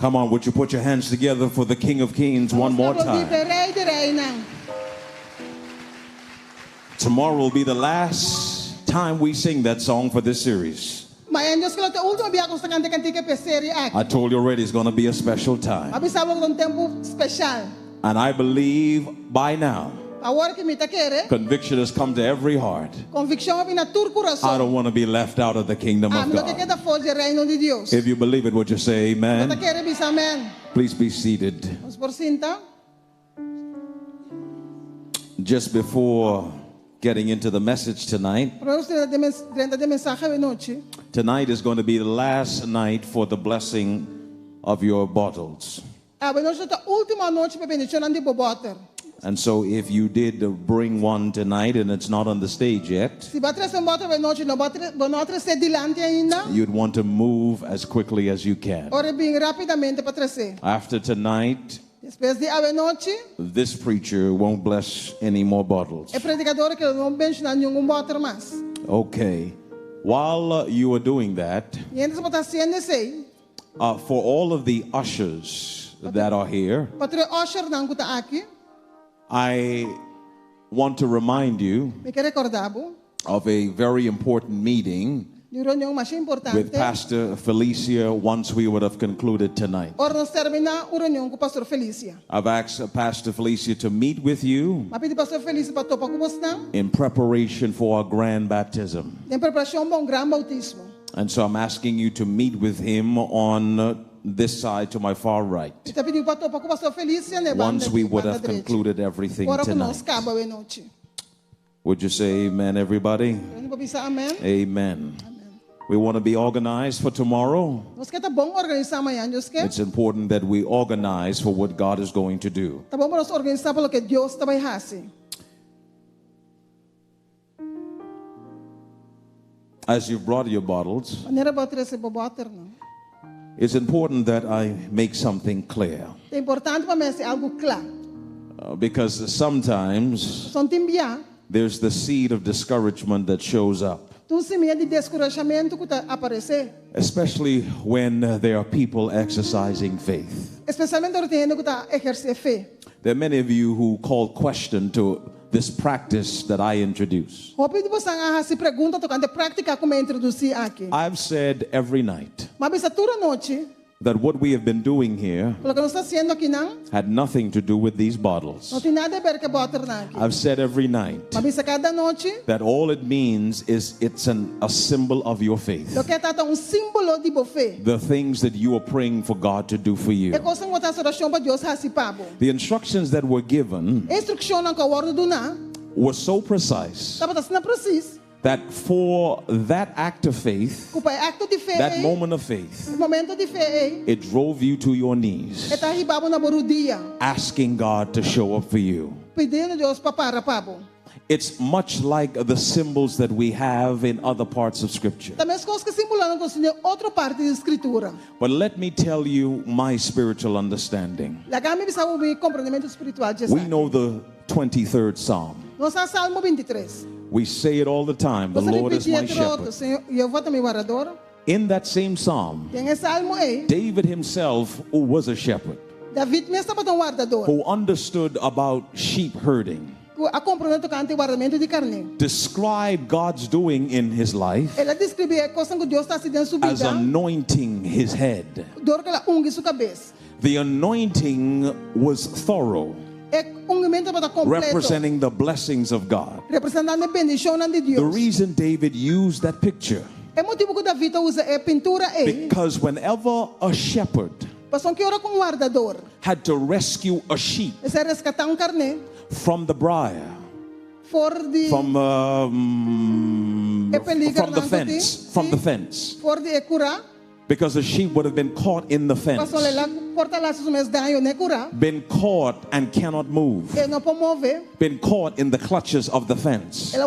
Come on, would you put your hands together for the King of Kings one more time? Tomorrow will be the last time we sing that song for this series. I told you already it's going to be a special time. And I believe by now, conviction has come to every heart. I don't want to be left out of the kingdom of God. If you believe it, would you say amen? Please be seated. Just before getting into the message tonight, tonight is going to be the last night for the blessing of your bottles. And so if you did bring one tonight and it's not on the stage yet, you'd want to move as quickly as you can. After tonight, this preacher won't bless any more bottles. Okay. While you are doing that, for all of the ushers that are here, I want to remind you of a very important meeting with Pastor Felicia once we would have concluded tonight. I've asked Pastor Felicia to meet with you in preparation for our grand baptism. And so I'm asking you to meet with him on this side to my far right, once we would have concluded everything tonight. Would you say amen, everybody? Amen. We want to be organized for tomorrow. It's important that we organize for what God is going to do. As you've brought your bottles, it's important that I make something clear. Because sometimes there's the seed of discouragement that shows up. Especially when there are people exercising faith. There are many of you who call question to this practice that I introduce. I've said every night that what we have been doing here had nothing to do with these bottles. I've said every night that all it means is it's a symbol of your faith. The things that you are praying for God to do for you. The instructions that were given were so precise that for that act of faith, that moment of faith, it drove you to your knees, asking God to show up for you. It's much like the symbols that we have in other parts of Scripture. But let me tell you my spiritual understanding. We know the 23rd Psalm. We say it all the time. The Lord is my shepherd. In that same psalm, David himself, who was a shepherd, who understood about sheep herding, described God's doing in his life as anointing his head. The anointing was thorough, representing the blessings of God. The reason David used that picture, because whenever a shepherd had to rescue a sheep from the briar, from the fence, because the sheep would have been caught in the fence, been caught and cannot move, been caught in the clutches of the fence. To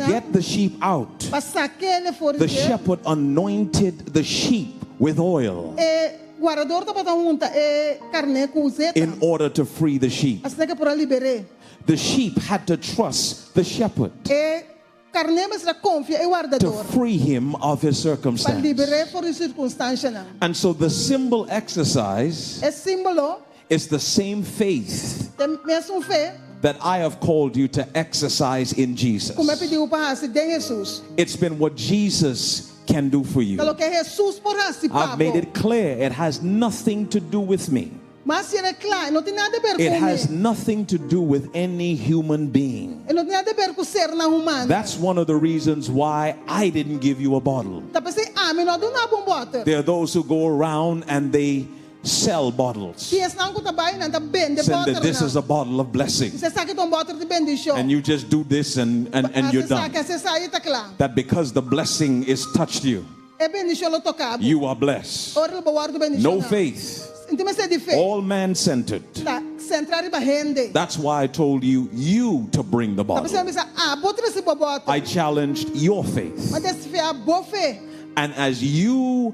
get the sheep out, the shepherd anointed the sheep with oil in order to free the sheep. The sheep had to trust the shepherd. carnemes ra confia e to guardador. free him of his Para circumstance. liberar por circunstância não. And so the symbol exercise É símbolo is the same faith de mesmo fé that I have called you to exercise in Jesus. como pediu para se de Jesus. It's been what Jesus can do for you. Pelo que Jesus por si I've made it clear it has nothing to do with me. Mas se é claro, não tem nada a ver It com has mim. nothing to do with any human being. Não tem nada a ver com ser na humana. That's one of the reasons why I didn't give you a bottle. Tá pensando, me não dá uma bomba. There are those who go around and they sell bottles, Se é não que trabalha, não tá bem de saying bottle. that this is a bottle of blessing. Você sabe que um bottle de bendição. And you just do this and you're done. Você sabe tá claro. That because the blessing is touched you, É bendição lo tocado. you are blessed. Ora lo guardo bendição. No faith, Então mas é de fé. all man-centered. Tá centrar para rende. That's why I told you to bring the Tá bottle. pensando, botra esse bottle. I challenged your faith. Mas esse fé a boa fé. And as you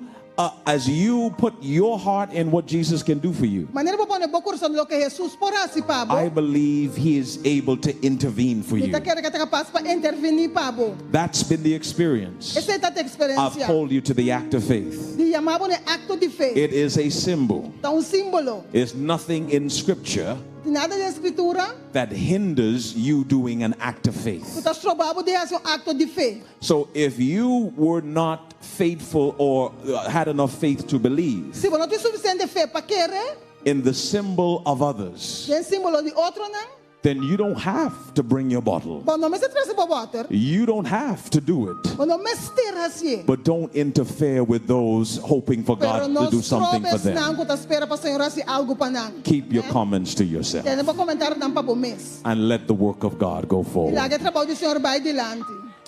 put your heart in what Jesus can do for you, Maneira para pôr boa coração do que Jesus por assim para I believe he is able to intervene for you. Então quero que te capaz para intervenir para bo. That's been the experience. Essa é a I've experiência. called you to the act of faith. De chamar um acto de fé. It is a symbol. Então símbolo. There's nothing in Scripture De nada de escritura. that hinders you doing an act of faith. Tu estás trabalhando de fazer acto de fé. So if you were not faithful or had enough faith to believe Se você não tem suficiente fé para querer, in the symbol of others, tem símbolo de outro não. then you don't have to bring your bottle. Bom, não me se traz para water. You don't have to do it. Bom, não me estira assim. But don't interfere with those hoping for Pero God to nós do something for trobes them. não que tu espera para o Senhor assim algo para não. Keep your comments to yourself Tem para comentar não para o mês. and let the work of God go E forward. lá que trabalho do Senhor vai adiante.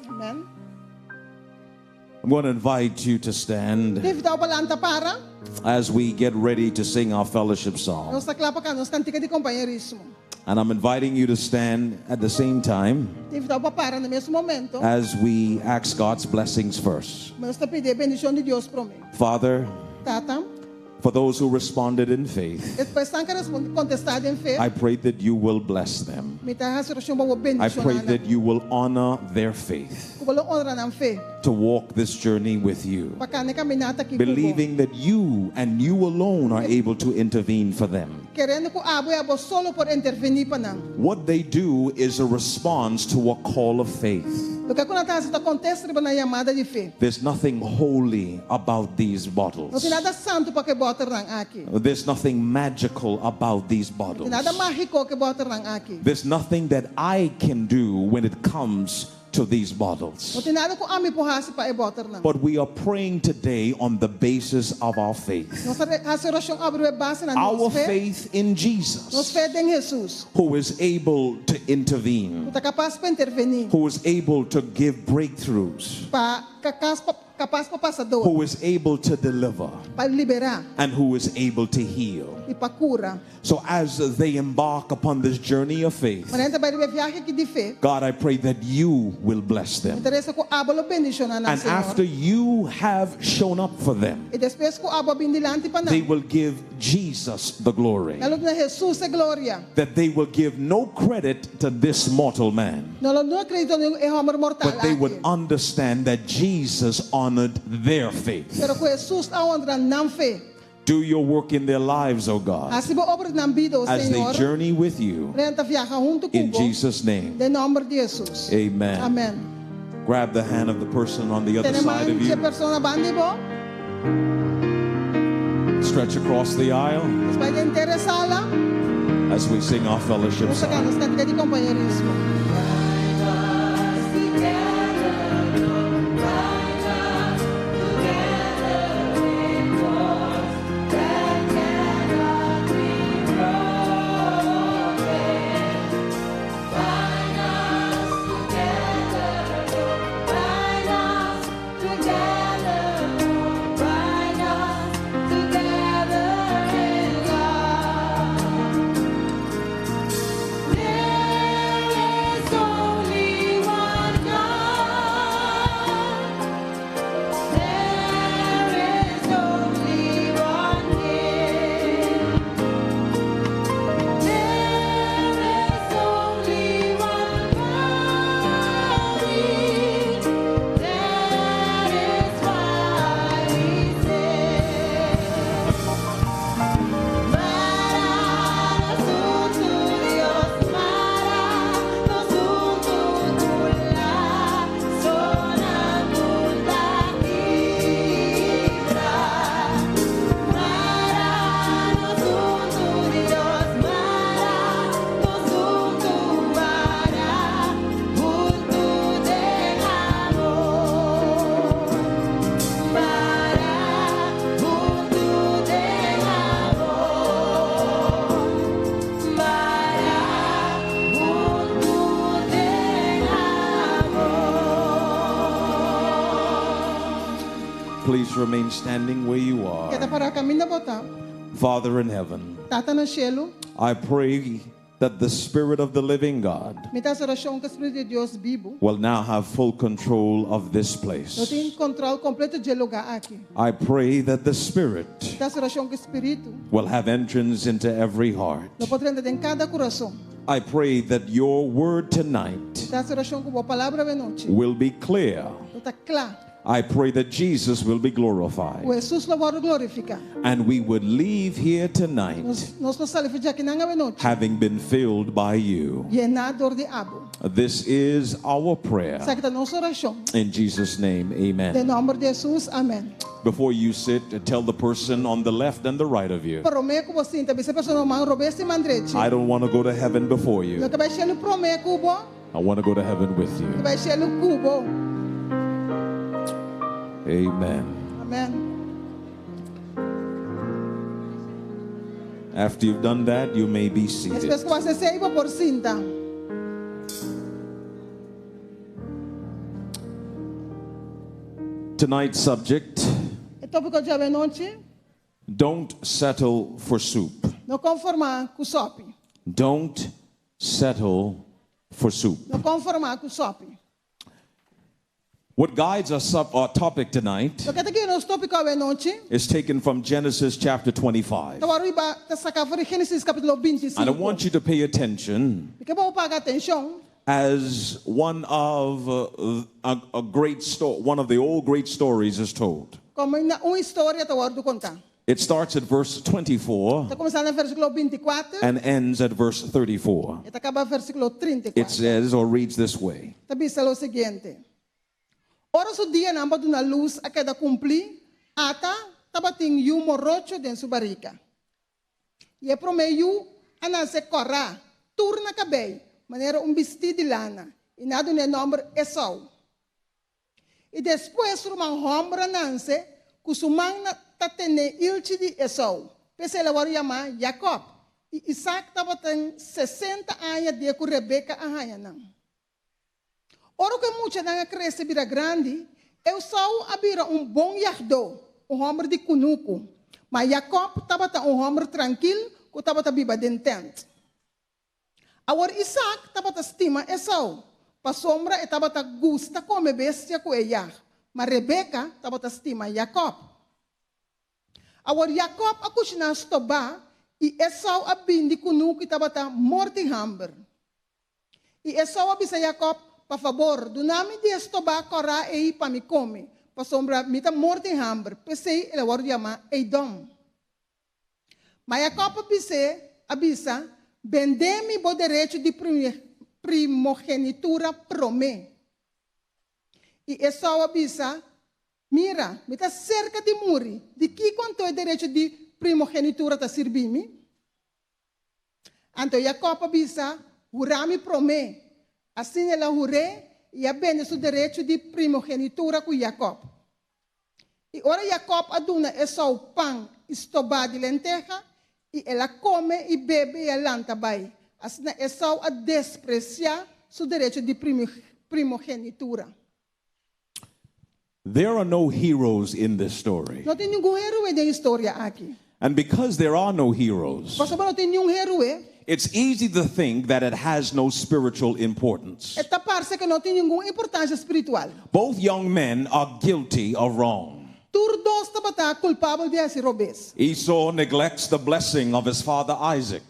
Amém. I'm going to invite you to stand Deve dar o balanta para. as we get ready to sing our fellowship song. Nós está claro para cá, nós cantica de companheirismo. And I'm inviting you to stand at the same time Deve dar o para no mesmo momento. as we ask God's blessings first. Mas está pedindo bendição de Deus para mim. Father, Tata, for those who responded in faith, depois estão que contestado em fé. I pray that you will bless them. Me está a situação boa I bendição. pray that you will honor their faith Como lo honra na fé. to walk this journey with you, Para cá, caminhata aqui. believing that you and you alone are able to intervene for them. Querendo que abo solo por intervenir para não. What they do is a response to a call of faith. O que acontece acontece na chamada de fé. There's nothing holy about these Não bottles. tem nada santo para que bota rang aqui. There's nothing magical about these Não bottles. tem nada mágico que bota rang aqui. There's nothing that I can do when it comes to these Não bottles. tem nada que ame porrasse para bota rang. But we are praying today on the basis of our faith. Nossa oração abre a base na Our nossa fé. faith in Nossa Jesus, fé em Jesus. who is able to intervene, Está capaz para intervenir. who is able to give breakthroughs, Capaz para passador. who is able to deliver, Para liberar and who is able to heal. e para cura. So as they embark upon this journey of faith, Mas ainda vai viajar aqui de fé. God, I pray that you will bless them. Interessa que o abo lo bendição na And after Senhor. you have shown up for them, E depois que o abo bindilante para they nós. will give Jesus the glory. Na luta de Jesus é glória. That they will give no credit to this mortal man, Não acredito em homem mortal. but they would understand that Jesus honored their faith. Pero que Jesus a honra não fé. Do your work in their lives, O God, Assim vai obra na vida o as they Senhor. journey with you. Renta viaja junto In com Jesus' name, em nome de Jesus. amen. Amém. Grab the hand of the person on the other Tenemos side of que you. persona bandi bo. Stretch across the aisle Nos vai interessá-la. as we sing our fellowship Nos song. cantica de companheirismo. There is please remain standing where you Kita are. para kami na bota. Father in heaven, Tata na cielo. I pray that the Spirit of the living God Mita sa oração que o Espírito de Deus vivo. will now have full control of this place. Não tem controle completo de lugar aqui. I pray that the Spirit Mita sa oração que o Espírito. will have entrance into every heart. Não pode entrar em cada coração. I pray that your word tonight Mita sa oração que a palavra de noite. will be clear. Está claro. I pray that Jesus will be glorified. O Jesus lo vai glorificar. And we would leave here tonight Nós não saímos aqui na noite. having been filled by you. Llenador de abo. This is our prayer. Essa aqui é a nossa oração. In Jesus' name, Em amen. nome de Jesus, amém. Before you sit, tell the person on the left and the right of you, Prometo você, também se a pessoa não robesse mandrete. I don't want to go to heaven before you. Lo que vai ser o prometo cubo, I want to go to heaven with que you. vai ser o cubo. Amen. Amém. After you've done that, you may be Depois seated. que você saiba por cinta. Tonight's subject, O tópico de noite, don't settle for soup. não conformar com sope. Don't settle for soup. Não conformar com sope. What guides our topic tonight O que está aqui no tópico de noite, is taken from Genesis chapter 25. está arriba, está sacado de Gênesis capítulo 25. And I want you to pay attention Porque vou pagar atenção. as one of a great story, one of the old great stories is told. Como uma história está guardo contar. It starts at verse 24 Está começando no versículo 24 and ends at verse 34. e está acabando no versículo 34. It says or reads this way. Está dizendo o seguinte. Ora o dia na de uma luz a cada cumprir, ata estava tem um morocho dentro sua barriga. E é para meio a nascer correr, turna cabelo, maneira vestido de lana, e nada no nome Esau. E depois uma hombra nasce, que sua mãe está tendo ilche de Esau. Pese ela vai chamar Jacob. E Isaac estava tem 60 anos de que Rebeca arranha não. Ora que muita não cresce vira grande, Esau abira bom jardim, homem de cunuco. Mas Jacob estava homem tranquilo, que estava viva dentro tent. Agora Isaac estava estima Esau, para sombra estava gusta comer bestia com ela. Mas Rebeca estava estima Jacob. Agora Jacob a cozinhar estobar e Esau abinde cunuco estava morto em hambre. E Esau avisa Jacob, por favor, do nome de estobar correr aí para me comer. Para sombra, me está morto em hambre. Pensei, ele vai chamar Edom. Mas Jacob avisa, vende-me o direito de primogenitura para mim. E Esau avisa, mira, me está cerca de muri. De que quanto é direito de primogenitura está servindo? Então Jacob avisa, jurame para mim. Assim ela jurou e abende seu direito de primogenitura com Jacob. E ora Jacob aduna Esau pão estobado de lenteja e ela come e bebe e lanta vai. Assim Esau a despreciar seu direito de primogenitura. There are no heroes in this story. Não tem nenhum herói na história aqui. And because there are no heroes, Por não tem nenhum herói. it's easy to think that it has no spiritual importance. Esta parece que não tem nenhuma importância espiritual. Both young men are guilty of wrong. Tur dos estava culpável de esse robês. Esau neglects the blessing of his father Isaac,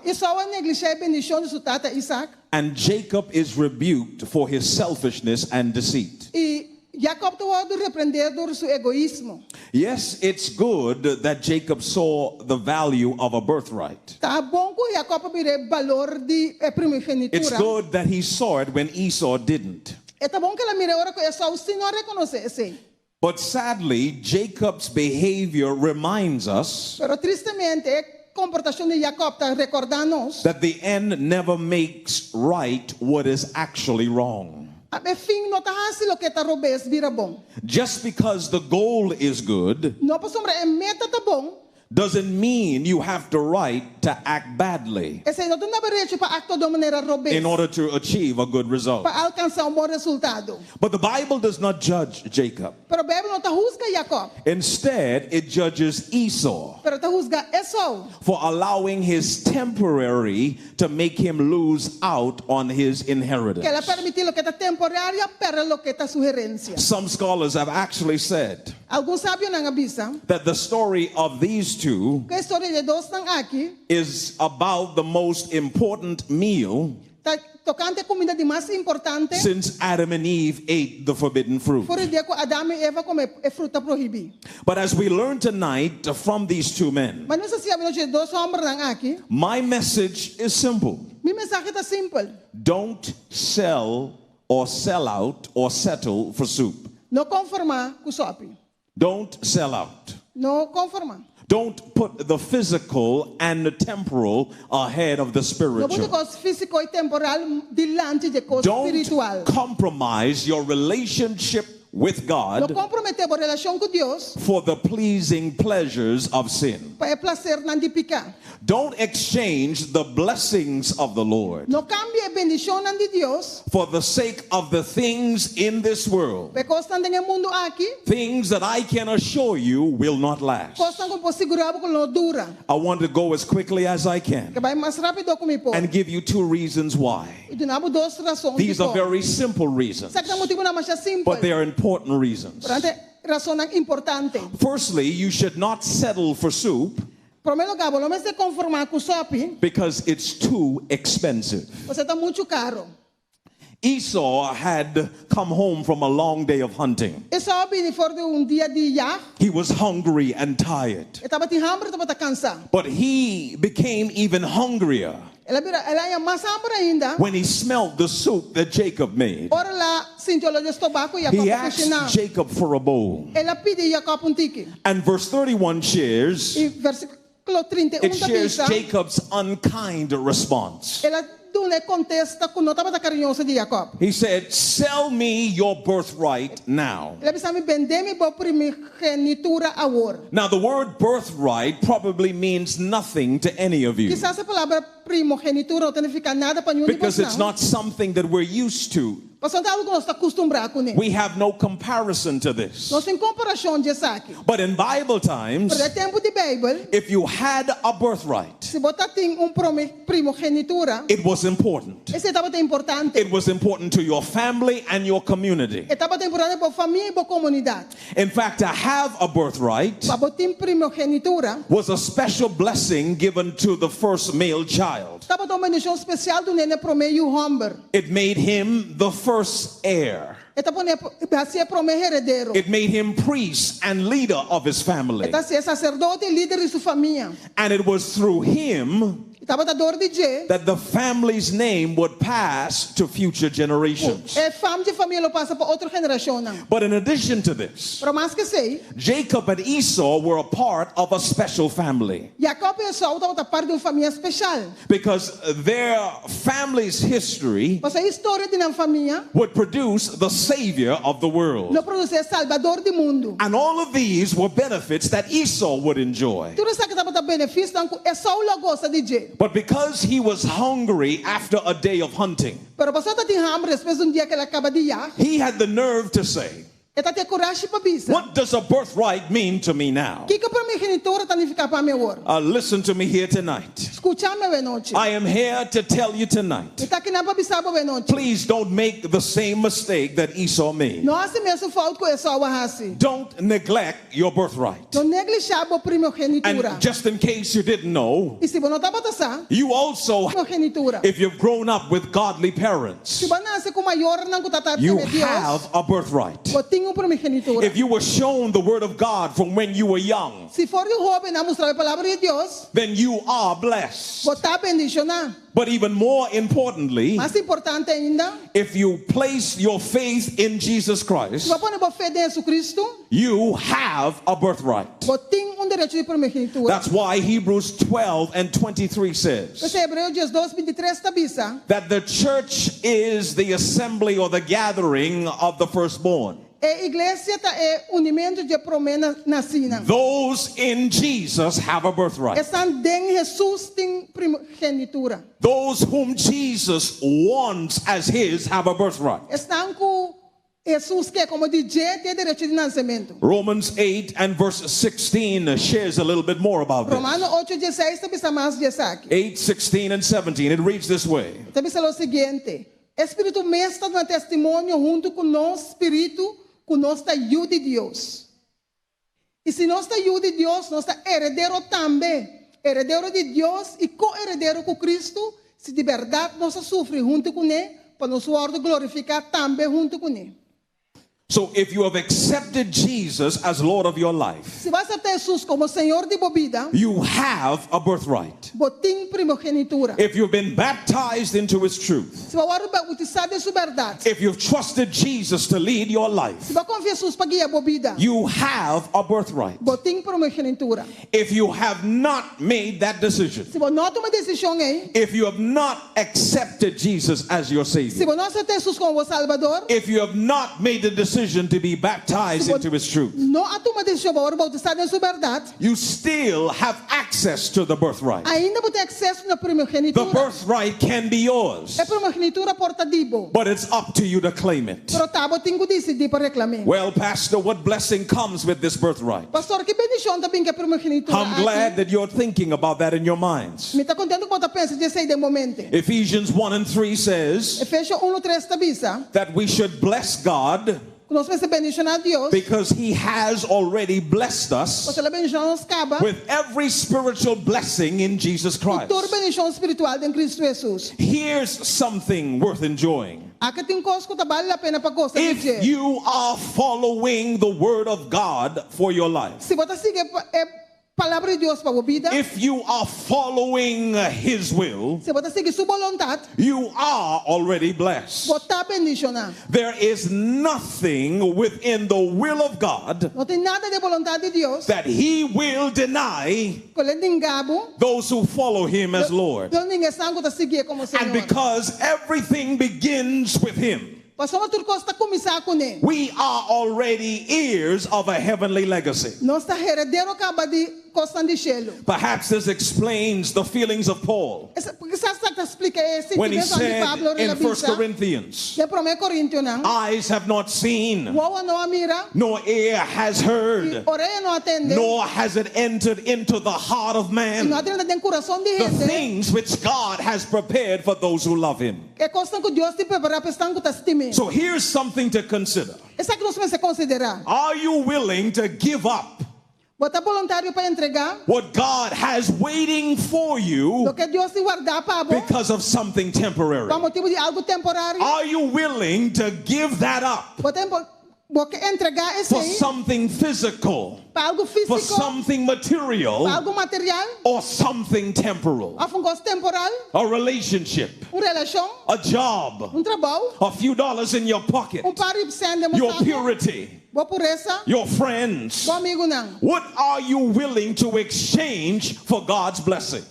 Esau a negligencia a bendição de seu tata Isaac. and Jacob is rebuked for his selfishness and deceit. E Jacob estava a repreender por seu egoísmo. Yes, it's good that Jacob saw the value of a birthright. Tá bom que Jacob vire valor de primogenitura. It's good that he saw it when Esau didn't. É tá bom que ela mire agora que Esau se não reconhece. But sadly, Jacob's behavior reminds us Pero tristemente, a comportação de Jacob está recordando-nos. that the end never makes right what is actually wrong. A fim não está assim o que está robês vira bom. Just because the goal is good Não para sombra a meta tá bom. doesn't mean you have the right to act badly Esse não tem direito para actuar de maneira robês. in order to achieve a good result. Para alcançar bom resultado. But the Bible does not judge Jacob. Pero a Bíblia não está juzga Jacob, Instead, it judges Esau pero está juzga Esau. for allowing his temporary to make him lose out on his Que ela inheritance. permitiu lo que está temporária para lo que está sugerência. Some scholars have actually said Alguns sábios não avisam that the story of these two que a história de dois estão aqui, is about the most important meal está tocante a comida de mais importante. since Adam and Eve ate the forbidden fruit. Por o dia que Adão e Eva comem fruta proibida. But as we learn tonight from these two men, Mas não sei se a de dois homens não aqui. my message is simple. Minha mensagem está simples. Don't sell or sell out or settle for soup. Não conformar com o sope. Don't sell out. Não conformar. Don't put the physical and the temporal ahead of the Não pode spiritual. coisa físico e temporal delante de coisa espiritual. Don't compromise your relationship with Não God comprometer a relação com Deus for the pleasing pleasures of sin. para prazer não de picar. Don't exchange the blessings of the Lord Não cambie a bendição de Deus for the sake of the things in this world. para coisa no mundo aqui. Things that I can assure you will not last. Coisa que posso segurar que não dura. I want to go as quickly as I Que can vai mais rápido que me pode. and give you two reasons why. E de novo duas razões. These are very simple reasons, Sabe que motivo não mais simples. but they are important reasons. Portanto, razão importante. Firstly, you should not settle for soup Primeiro lugar, não me se conformar com sope. because it's too expensive. Você está muito caro. Esau had come home from a long day of hunting. E sobe fora de dia de já. He was hungry and tired, Estava de hambre, estava cansado. but he became even hungrier Ela ia mais hambre ainda. when he smelled the soup that Jacob made. Ora lá, sentiu o estômago e He Jacob cozinhar. asked Jacob for a bowl. Ela pede Jacob tique. And verse 31 shares, E versículo 31 it shares da Jacob's unkind response. ela dune contesta que não estava carinhosa de Jacob. He said, "Sell me your birthright now." Ela precisa me vender minha primogenitura agora. Now, the word birthright probably means nothing to any of you Quizás a palavra primogenitura não significa nada para nenhum de because it's nós. not something that we're used to. Mas é algo que nós está acostumbrado com ele. We have no comparison to this. Nós em comparação de aqui. But in Bible times, Para o tempo de Bíblia, if you had a birthright, se você tem primogenitura, it was important. esse estava importante. It was important to your family and your community. Estava importante para a família e para a comunidade. In fact, to have a birthright Para ter primogenitura, was a special blessing given to the first male child. estava uma bendição especial do nene para o meio homem. It made him the first heir. Estava assim para o meio herdeiro. It made him priest and leader of his family. Estava assim sacerdote e líder de sua família. And it was through him Estava da dor de Jé. that the family's name would pass to future generations. É fama de família passa para outra geração. But in addition to this, Para mais que sei, Jacob and Esau were a part of a special family Jacob e Esau estavam parte de uma família especial. because their family's history Mas a história de uma família would produce the savior of the world. não produz salvador do mundo. And all of these were benefits that Esau would enjoy. Tudo isso que estava da benefício, então Esau lá gosta de Jé. But because he was hungry after a day of hunting, Pero a pessoa tem hambre depois de dia que ela acaba de já. he had the nerve to say, Ela tem coragem para bisa. "What does a birthright mean to me now?" Que para minha genitora significa para meu agora? Listen to me here tonight. Escuchar-me a noite. I am here to tell you tonight. Está aqui na para bisa a noite. Please don't make the same mistake that Esau made. Não hace mesmo falta com Esau assim. Don't neglect your birthright. Não neglijar a primogenitura. And just in case you didn't know, E se você não está batendo you also, primogenitura. if you've grown up with godly parents, Se você nasce com maior não custa you de Deus. have a birthright. Você tem primogenitura. If you were shown the word of God from when you were young, Se for de jovem não mostrar a palavra de Deus, then you are blessed. você está bendicionado. But even more importantly, Mais importante ainda, if you place your faith in Jesus se Christ, você põe fé em Jesus Cristo, you have a birthright. você tem direito de primogenitura. That's why Hebrews 12 and 23 says Você Hebreus 12:23 está bisa. that the church is the assembly or the gathering of the firstborn. A igreja é unimento de promessa nascida. Those in Jesus have a birthright. Estão em Jesus tem primogenitura. Those whom Jesus wants as his have a birthright. Estão com Jesus que como DJ tem direito de nascimento. Romans 8 and verse 16 shares a little bit more about this. Romano 8:16 está bisa mais de aqui. 8, 16, and 17. It reads this way. Está bisa o seguinte: Espírito mesmo está no testemunho junto com nosso espírito, com nossa ajuda de Deus. E se nós está ajuda de Deus, nós está herdeiro também, herdeiro de Deus e co-herdeiro com Cristo, se de verdade nós sofre junto com Ele, para nosso ordem glorificar também junto com Ele. So if you have accepted Jesus as Lord of your life, Se vai aceitar Jesus como Senhor de vida, you have a birthright. botim primogenitura. If you've been baptized into His truth, Se vai bautizar de sua verdade, if you've trusted Jesus to lead your life, se vai confiar Jesus para guiar a vida, you have a birthright. botim primogenitura. If you have not made that decision, Se você não toma decisão aí, if you have not accepted Jesus as your se Savior, você não aceitar Jesus como o Salvador, if you have not made the decision to be baptized into His truth, não toma decisão para bautizar de sua verdade, you still have access to the birthright. ainda você tem acesso na The primogenitura. birthright can be yours, É primogenitura portativo. but it's up to you to claim it. Pero tabo tem que decidir para reclamar. Well, Pastor, what blessing comes with this birthright? Pastor, que bendição também que a primogenitura. I'm glad that you're thinking about that in your minds. Me está contento com a pensa de sair de momento. Ephesians 1 and 3 says Efésios 1:3 está bisa. that we should bless God Nós vamos bendicionar Deus. because He has already blessed us Você bendicionar nos caba. with every spiritual blessing in Jesus Christ. Toda bendição espiritual em Cristo Jesus. Here's something worth enjoying. Aqui tem coisas que vale a pena para gostar de If dizer. you are following the Word of God for your life, Se você seguir a palavra de Deus para a vida, if you are following His will, se você seguir sua vontade, you are already blessed. você está bendicionado. There is nothing within the will of God Não tem nada de vontade de Deus. that He will deny Com ele engabo, those who follow Him as Lord. Deus ninguém sangue está seguir como And Senhor. because everything begins with Him, Passou uma turcosa está começar com ele. we are already heirs of a heavenly legacy. Nós está herdeiro acaba de costa de cielo. Perhaps this explains the feelings of Paul Porque sabe que explica esse when he sentimento de said Pablo in 1 relação. Corinthians, De 1 Corintios não. eyes have not seen, Uau não mira. nor ear has heard, Orelha não atende. nor has it entered into the heart of E não man atende tem coração de the gente. things which God has prepared for those who love Him. É coisa que Deus te prepara para estar com testemunho. So here's something to consider. Essa que nós vamos considerar. Are you willing to give up Botar voluntário para entregar what God has waiting for you o que Deus te guardar para você. because of something temporary? Para motivo de algo temporário. Are you willing to give that up Porque entregar esse for aí something physical, para algo for físico, something para material, algo material, or something temporal? a gosto temporal, A relationship, relação, a job, trabalho, a few dollars in your pocket, par de cento de your moçada, purity, boa pureza, your friends. bom amigo não. What are you willing to exchange for God's blessing?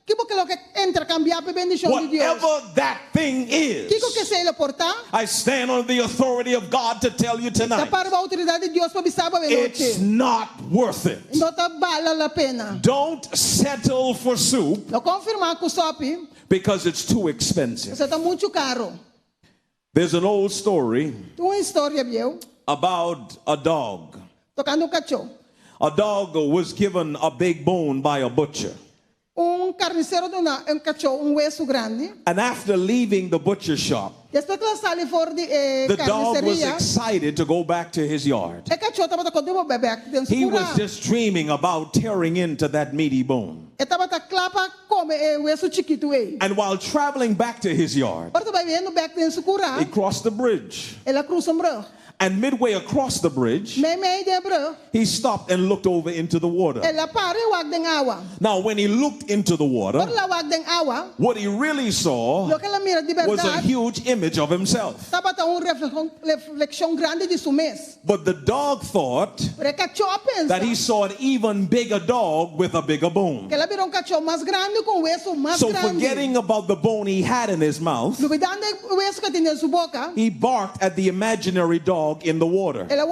Que porque lo que intercambiar para bendição de Deus. Whatever that thing is, Que se ele portar, I stand on the authority of God to tell you está tonight, para a autoridade de Deus para avisar para it's noite. not worth it. Não está vale a pena. Don't settle for soup Eu confirmar com o SOP, because it's too expensive. você está muito caro. There's an old story Tem uma história, viu? about a dog. Tocando cachorro. A dog was given a big bone by a butcher. Carniceiro de cachorro, hueso grande. And after leaving the butcher shop, Depois que ela sai fora de the dog was carniceria, excited to go back to his yard. o cachorro estava com o bebê dentro He do was just dreaming about tearing into that meaty bone. Estava clapa come hueso chiquito aí. And while traveling back to his yard, Agora vai vendo back dentro do he crossed the bridge. ela cruza brão. And midway across the bridge, Meio de brão. he stopped and looked over into the water. Ela para e wag den água. Now, when he looked into the water, Quando ela wag den água, what he really saw lo que ela mira de was a verdade, huge image of himself. estava reflexão grande de su mês. But the dog thought Pero o cachorro pensa that he saw an even bigger dog with a bigger bone. que ela virou cachorro mais grande com hueso mais So, grande. forgetting about the bone he had in his mouth, Duvidando do hueso que tinha em sua boca, he barked at the imaginary dog in the water. ela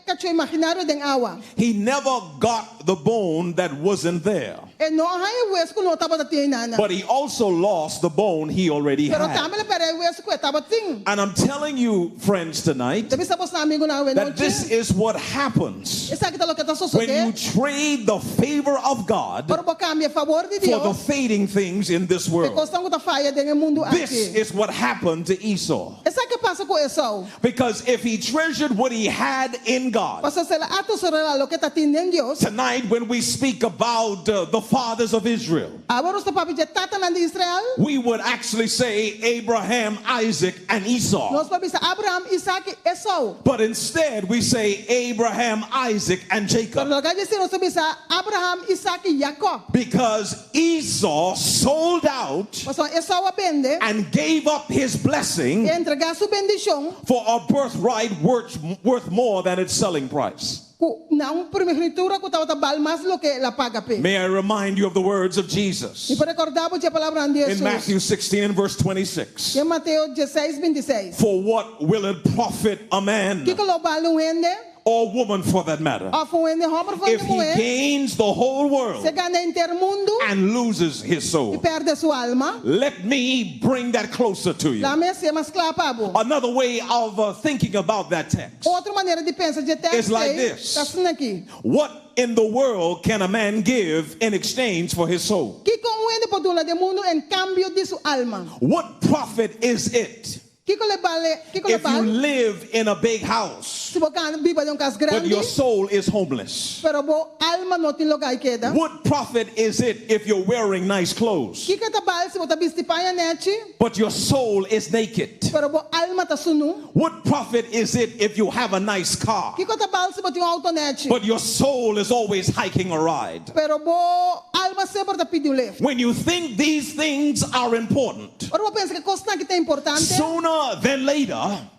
cachorro imaginário de água. He never got the bone that wasn't there. E não há o que não estava tinha. But he also lost the bone he already Pero had. também para o que estava tinha. And I'm telling you, friends, tonight, Deve ser você amigo na that this is what happens Essa que tá que tá when you trade the favor of God Por cambia favor de for the Deus. fading things in this E world. questão que tá falha dentro mundo This aqui. is what happened to Esau. Essa que passa com Esau. Because if he treasured what he had in God, Passa ser atesorar lo que tá tinha em Deus. tonight when we speak about the fathers of Israel, Agora os papi de tata na de Israel. we would actually say Abraham, Isaac, and Esau. Nós papi sa Abraham, Isaac, Esau. But instead we say Abraham, Isaac, and Pero Jacob. lugar de ser nós papi sa Abraham, Isaac e Jacob. Because Esau sold out Passa Esau a vende. and gave up his blessing Entregar sua bendição. for a birthright worth more than its selling price. Não primogenitura que estava val mais do que la paga pe. May I remind you of the words of Jesus E para recordar a palavra de in Jesus. Matthew 16 and verse 26. Em Mateus 16:26. For what will it profit a man Que lo vale ende? or woman for that matter Of ende homem for if he mulher. gains the whole world Se ganha inteiro mundo and loses his e soul? perde sua alma. Let me bring that closer to you. Lá me se mais claro pabo. Another way of thinking about that text. Outra maneira de pensar de texto. It's like this. Tá assim aqui. What in the world can a man give in exchange for his soul? Que com ende podula de mundo em cambio de sua alma. What profit is it Que le vale? Que le if you vale? live in a big house Se você vive em casa but grande, your soul is homeless? pero bo alma não tem lugar queda. What profit is it if you're wearing nice clothes Que tá vale se você veste panhanete, but your soul is naked? pero bo alma tá sunu. What profit is it if you have a nice car Que tá vale se você autonete, but your soul is always hiking a ride? pero bo alma sempre tá pedindo leve. When you think these things are important, Ora eu penso que coisa que tem importante, sooner than later,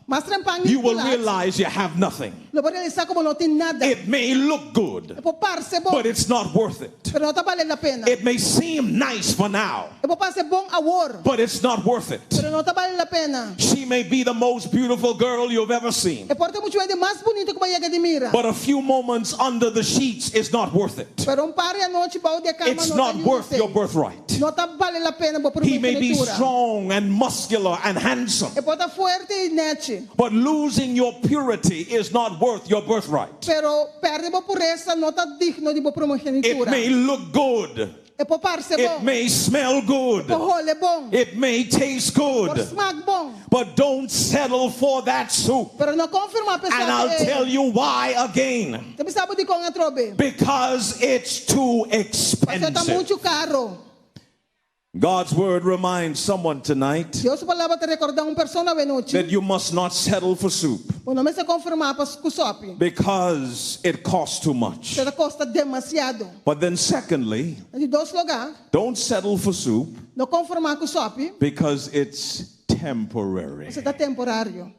mas trempanho you will realize you have nothing. Lo vou realizar como não tem nada. It may look good, Eu vou parse bom, but it's not worth it. pero não tá valendo a pena. It may seem nice for now, Eu vou parse bom agora, but it's not worth it. pero não tá valendo a pena. She may be the most beautiful girl you've ever seen, E pode ter muito gente mais bonito que vai de mira. but a few moments under the sheets is not worth it. Pero pare a noite para o de cama It's não not tá worth your birthright. Não tá valendo a pena por He may be promessa. strong and muscular and handsome, E pode estar forte e nete, but losing your purity is not worth your birthright. pero perde a pureza não tá digno de boa It primogenitura. may look good, E pode parse it bom, may smell good, pode role bom, it may taste pode good, smack bom, but don't settle for that soup. pero não confirma a pessoa And I'll que tell you why again. Você sabe de como trobe? Because it's too Porque tá expensive. muito caro. God's word reminds someone tonight Deus palavra te recordar persona noite. that you must not settle for soup O nome se confirmar para o sope. because it costs too much. Você custa demasiado. But then secondly, De dois lugares, don't settle for soup não confirmar com o sope, because it's temporary. você tá temporário.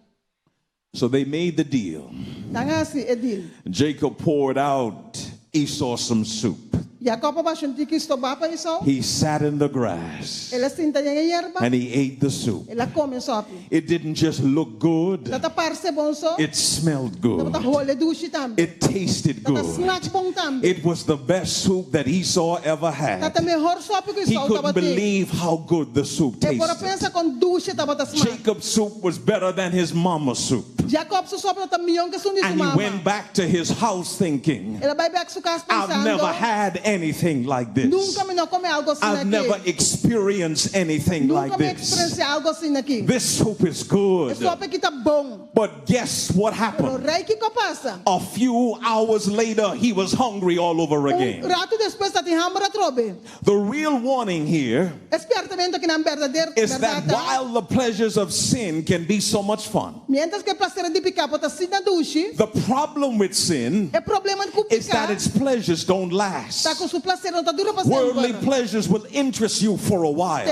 So they made the deal. Tangasi edil. Jacob poured out Esau some soup. Jacob abaixo de que estou para isso. He sat in the grass Ela senta em erva, and he ate the soup. ela come sope. It didn't just look good, Tata parse bom so. it smelled Tata good. role dushi também. It tasted Tata good. snack bom também. It was the best soup that Esau ever had. Tata melhor sope que He isso couldn't tava tem. believe how good the soup E por tasted. pensa com dushi tava ta snack. Jacob's soup was better than his mama's soup. Jacob su sope tata milhão que sundi And su he mama. went back to his house thinking, Ela vai back su casa I've never pensando. had anything like this. Nunca me não come algo assim I've never aqui. experienced anything Nunca like me this. experienciei algo assim aqui. This soup is good. É sope que tá bom. But guess what Pero happened? rei que passa? A few hours later, he was hungry all over again. Rato depois tá tem hambre trobe. The real warning here Espertamento que não verdadeiro is that verdade. while the pleasures of sin can be so much fun, Mientras que prazer de picar pota assim na duche. the problem with sin É problema de is that picar. its pleasures don't last. Tá com su prazer não tá dura para Worldly sempre. pleasures will interest you for a while.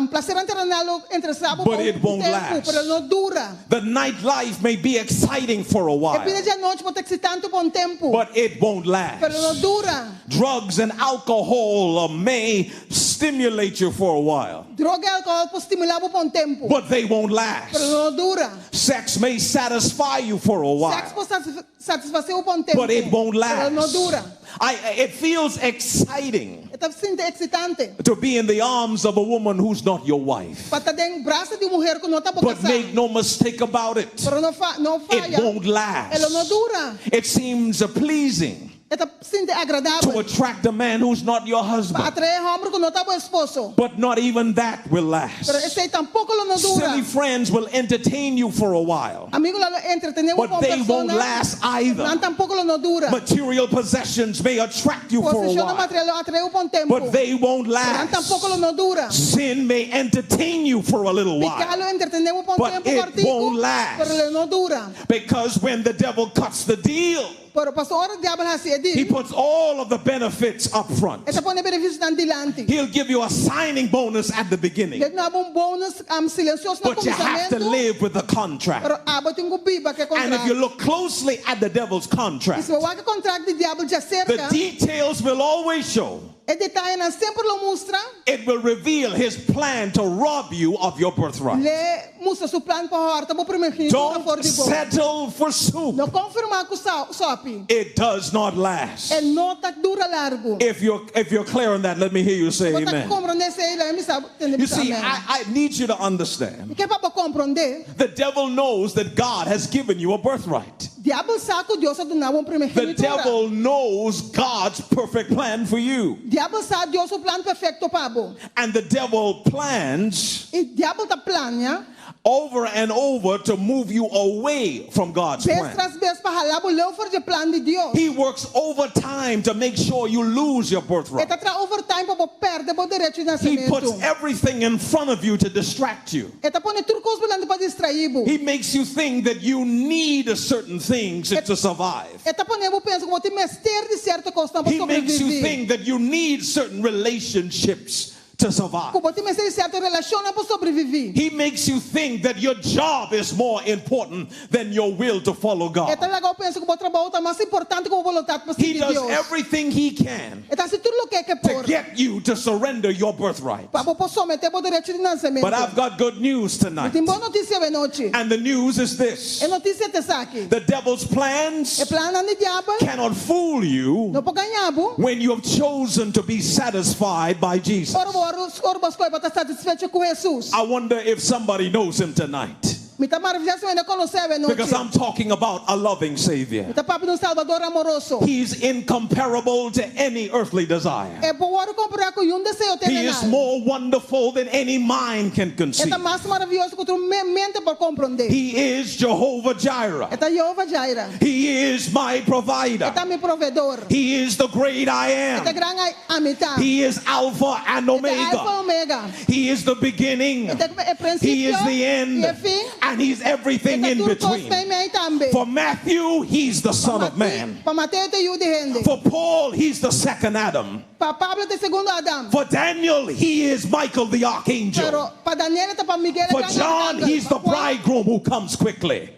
Prazer terrenal interessado But it won't last. pero não dura. The nightlife may be exciting for a E while, pide de noite pode excitante por tempo. but it won't Pero não last. dura. Drugs and alcohol may stimulate you for a while, Droga e álcool pode estimular por tempo. but they won't Pero last. não dura. Sex may satisfy you for a Sexo while, pode satisfazer por tempo. but it won't Pero não last. dura. It feels exciting Ito sinte excitante. to be in the arms of a woman who's not your wife. Pata deng braço de mulher que não está por But make no mistake about it, Pero não falha. it won't last. Ela não dura. It seems pleasing Ito sinte to agradável. attract a man who's not your Para husband. atrair homem que não está bom esposo. But not even that will last. Pero esse aí tampouco ela não dura. Silly friends will entertain you for a while, Amigo lá entretenemos but com they won't persona. last Não either. tampouco ela não dura. Material possessions may attract you for a Posiciona while, material atraiu por tempo. but they won't Não tampouco ela last. não dura. Sin may entertain you for a little while, Picalo entretenemos por but tempo it partido. won't last. Pero ela não dura. because when the devil cuts the deal, Pero pastor, hora diabo assim he é puts all of the benefits up front. essa põe benefício dan dilante. He'll give you a signing bonus at the beginning, Ele não há bônus silencioso no but you have to começamento. live with the contract. Pero aba tem biba que é And if you contrato. look closely at the devil's E contract, se o contrato de diabo já the cerca, details will always show. e detalhe não sempre lo mostra. It will reveal his plan to rob you of your birthright. Le mostra seu plano para a horta, para primogenitura Don't for de bom. settle for soup. Não confirmar com sopi. It does not last. É nota dura largo. If you're clear on that, let me hear you say Bota amen. compreender se ele me sabe entender. You see, I need you to understand. Que para compreender, The devil knows that God has given you a birthright. diabo sabe que Deus ha dado uma The primogenitura. devil knows God's perfect plan for you. Diabo sabe Deus o plano perfeito para bo. And the devil plans E diabo tá plania, over and over to move you away from God's vez plan. tras vez para ralar o leu for de plano de Deus. He works overtime to make sure you lose your E birthright. tá tra overtime para perder o direito de He puts nascimento. everything in front of you to distract you. E tá põe trucos para distrair. He makes you think that you need certain things to survive. E tá põe pensa que vou te mester de certa coisa para He makes you sobreviver. think that you need certain relationships to survive. Que vou te mester de certa relação para sobreviver. He makes you think that your job is more important than your will to follow E God. tá legal pensa que o trabalho tá mais importante que a vontade para He seguir does Deus. everything he can E tá se tudo o que é to por get you to surrender your birthright. para someter o direito de nascimento. But I've got good news tonight. Tem boa notícia hoje noite. And the news is this. É notícia te saque. The devil's plans É plano de diabo. cannot fool you Não pode ganhar, bu. when you have chosen to be satisfied by Jesus. Ora, as coisas para estar satisfeito com Jesus. I wonder if somebody knows him tonight. Me tá maravilhoso ainda conhecer hoje noite. Because I'm talking about a loving Savior. Me tá papo de Salvador amoroso. He's incomparable to any earthly desire. É por comparar com desejo He is terrenal. more wonderful than any mind can É conceive. tá mais maravilhoso que tu mente para compreender. He is Jehovah Jireh. É tá Jeová Jaira. He is my É provider. tá meu provedor. He is the great I É tá am. grande amita. He is Alpha and É tá Alfa Omega. Omega. He is the beginning. É tá é princípio. He is the end. E é fim. And He's É everything tá in tudo between. bem meio também. For Matthew, He's the Son of Man. Para Mateus te de rende. For Paul, He's the second Adam. Para Pablo te segundo Adão. For Daniel, He is Michael the archangel. Pero para Daniel tá para Miguel. For John, He's the bridegroom who comes quickly.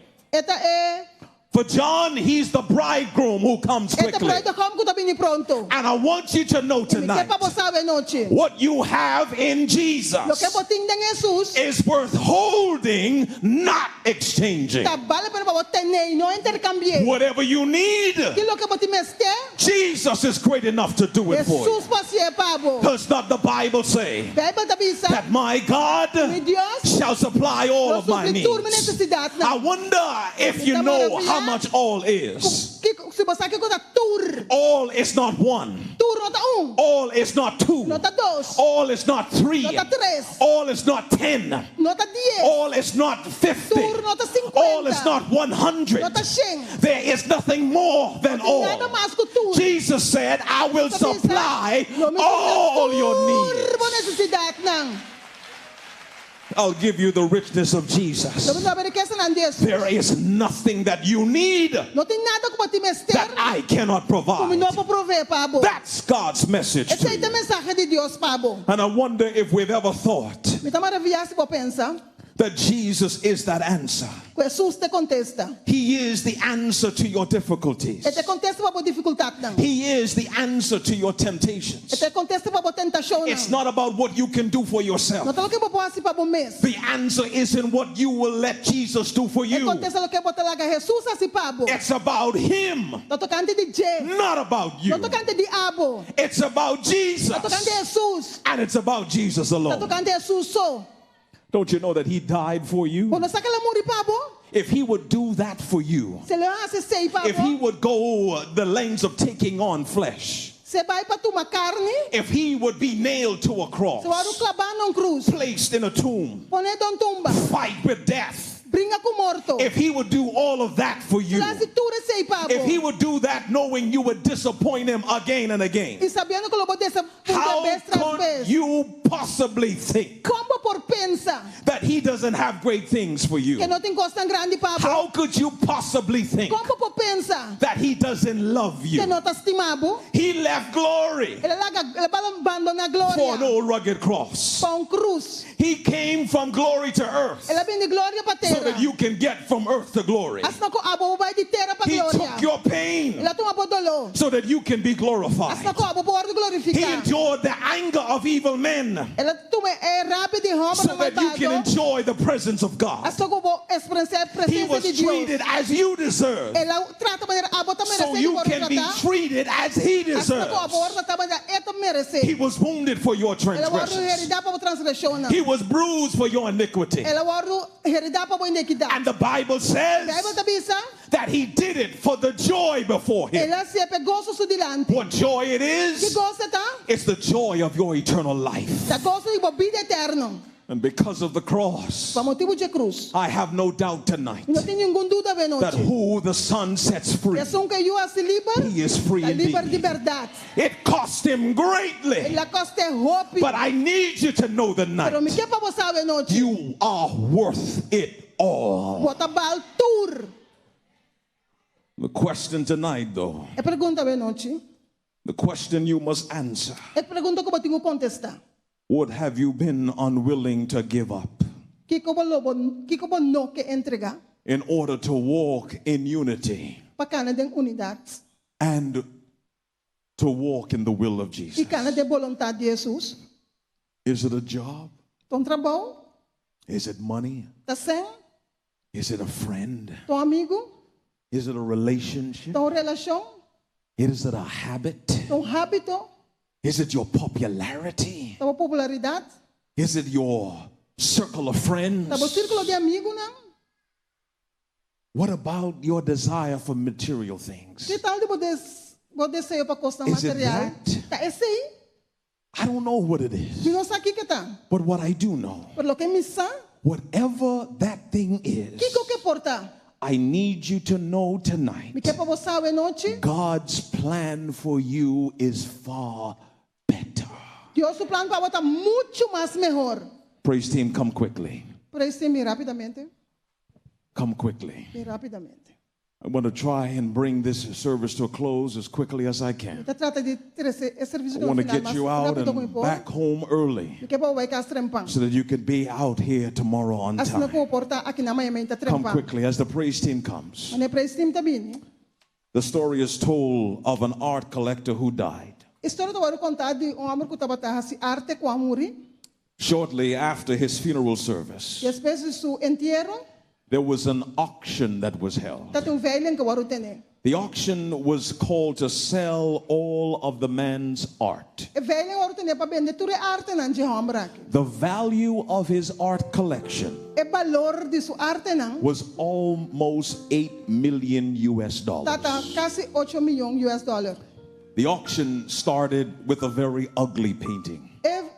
For John, He's the bridegroom who comes quickly. And I want you to know tonight, what you have in Jesus is worth holding, not exchanging. Whatever you need, Jesus is great enough to do it for you. Does not the Bible say that my God shall supply all of my needs? I wonder if you know how much all is. All is not one. All is not two. All is not three. All is not 10. All is not 50. All is not 100. There is nothing more than all. Jesus said, I will supply all your needs. I'll give you the richness of Jesus. There is nothing that you need that I cannot provide. That's God's message to you. And I wonder if we've ever thought that Jesus is that answer. Jesus te contesta. He is the answer to your difficulties. E te contesta para a dificuldade não. He is the answer to your temptations. E te contesta para a tentação It's não. not about what you can do for yourself. Não tá o que você assim para o mês. The answer is in what you will let Jesus do for E you. contesta o que você larga Jesus assim para o. It's about Him, Não tocante de Je. not about you. Não tocante de Abo. It's about Jesus, Não tocante de Jesus. and it's about Jesus Não alone. tocante de Jesus só. Don't you know that He died for you? Quando saca ela morre para o. If He would do that for you, Se ele hace sei para if He o. would go the lengths of taking on flesh, Se vai para tomar carne. if He would be nailed to a Se vai cross, clavar num cruz. placed in a tomb, Pone dom tumba. fight with death, Brinca com morto. if He would do all of that for you, La cintura sei para if He o. would do that knowing you would disappoint Him again and again, E sabendo que lo vou dessa how vez tras could vez. you possibly think Como por pensa that He doesn't have great things for you? que não tem coisa tão grande para How could you possibly think Como por pensa that He doesn't love que you? não está estimado. He left glory Ele abandona a for an glória old rugged cross. para cruz. He came from glory to earth Ele vem de glória para so terra. that you can get from earth to glory. Asna ko abo vai de terra para He glória. took your pain Ele toma por dolor. so that you can be Asna glorified. ko abo por He glorificar. endured the anger of evil men Ele toma rápido e rouba so that you can malvado. enjoy the presence of God. Asna ko bo experienciar a He presença was de Deus. treated as you deserve Ele trata maneira abo também so you can be treated as He Asna ko abo deserves. orda também é merece. He was wounded for your Ele orda transgressions. heredar para transgressão. He was bruised for your iniquity. Ele orda heredar para iniquidade. And the Bible says Bible tabisa. that He did it for the joy before Him. Ela se pegou su dilante. What joy it Que is? gosta tá? It's the joy of your eternal life. Da gosta de vida eterno. And because of the cross, Para motivo de cruz. I have no doubt tonight Não tem nenhum dúvida bem that noite. who the Son sets free, É só que eu se livre. He is free É livre de indeed. verdade. It cost Him greatly. Ela costa roupa. But I need you to know Pero me tonight, que para você saber noite. you are worth it all. Bota baltur. The question tonight, though, É pergunta bem noite. the question you must answer, É pergunta que eu tenho que contestar. what have you been unwilling to give up Que como não que entregar in order to walk in unity para cana de unidade and to walk in the will of e Jesus? cana de vontade de Jesus. Is it a job? Tom trabalho, Is it money? tá sem, Is it a friend? tom amigo, Is it a relationship? tom relação, Is it a habit? tom hábito, Is it your popularity? tom popularidade, Is it your circle of friends? tom círculo de amigo não. What about your desire for material things? Que tal de poder ser para costa Is it material? that? Tá esse aí. I don't know what it is, Me não sabe que tá. but what I do know, Por lo que me sa, whatever that thing que is, que porta? I need you to know tonight, Me que para você saber noite. God's plan for you is far better. Deus o plano para você muito mais melhor. Praise team, come quickly. Preste me rapidamente, Come quickly. me rapidamente. I want to try and bring this service to a close as quickly as I can. Tá trata de ter esse serviço I want to final get mais you out rápido como and pode. back home early Me que para vai cá trempar. so that you could be out here tomorrow on Assim não time. vou portar aqui na manhã tá Come trempar. quickly as the praise team comes. Mas preste me também. The story is told of an art collector who died. História do vou contar de homem que estava se arte com a muri. Shortly after his funeral service, Depois de seu enterro, there was an auction that was held. tá um velho que vou ter. The auction was called to sell all of the man's art. E velho vou ter para vender toda a arte não de homem aqui. The value of his art collection E valor de sua arte não. was almost $8 million. Tá quase 8 milhões US dólares. The auction started with a very ugly painting.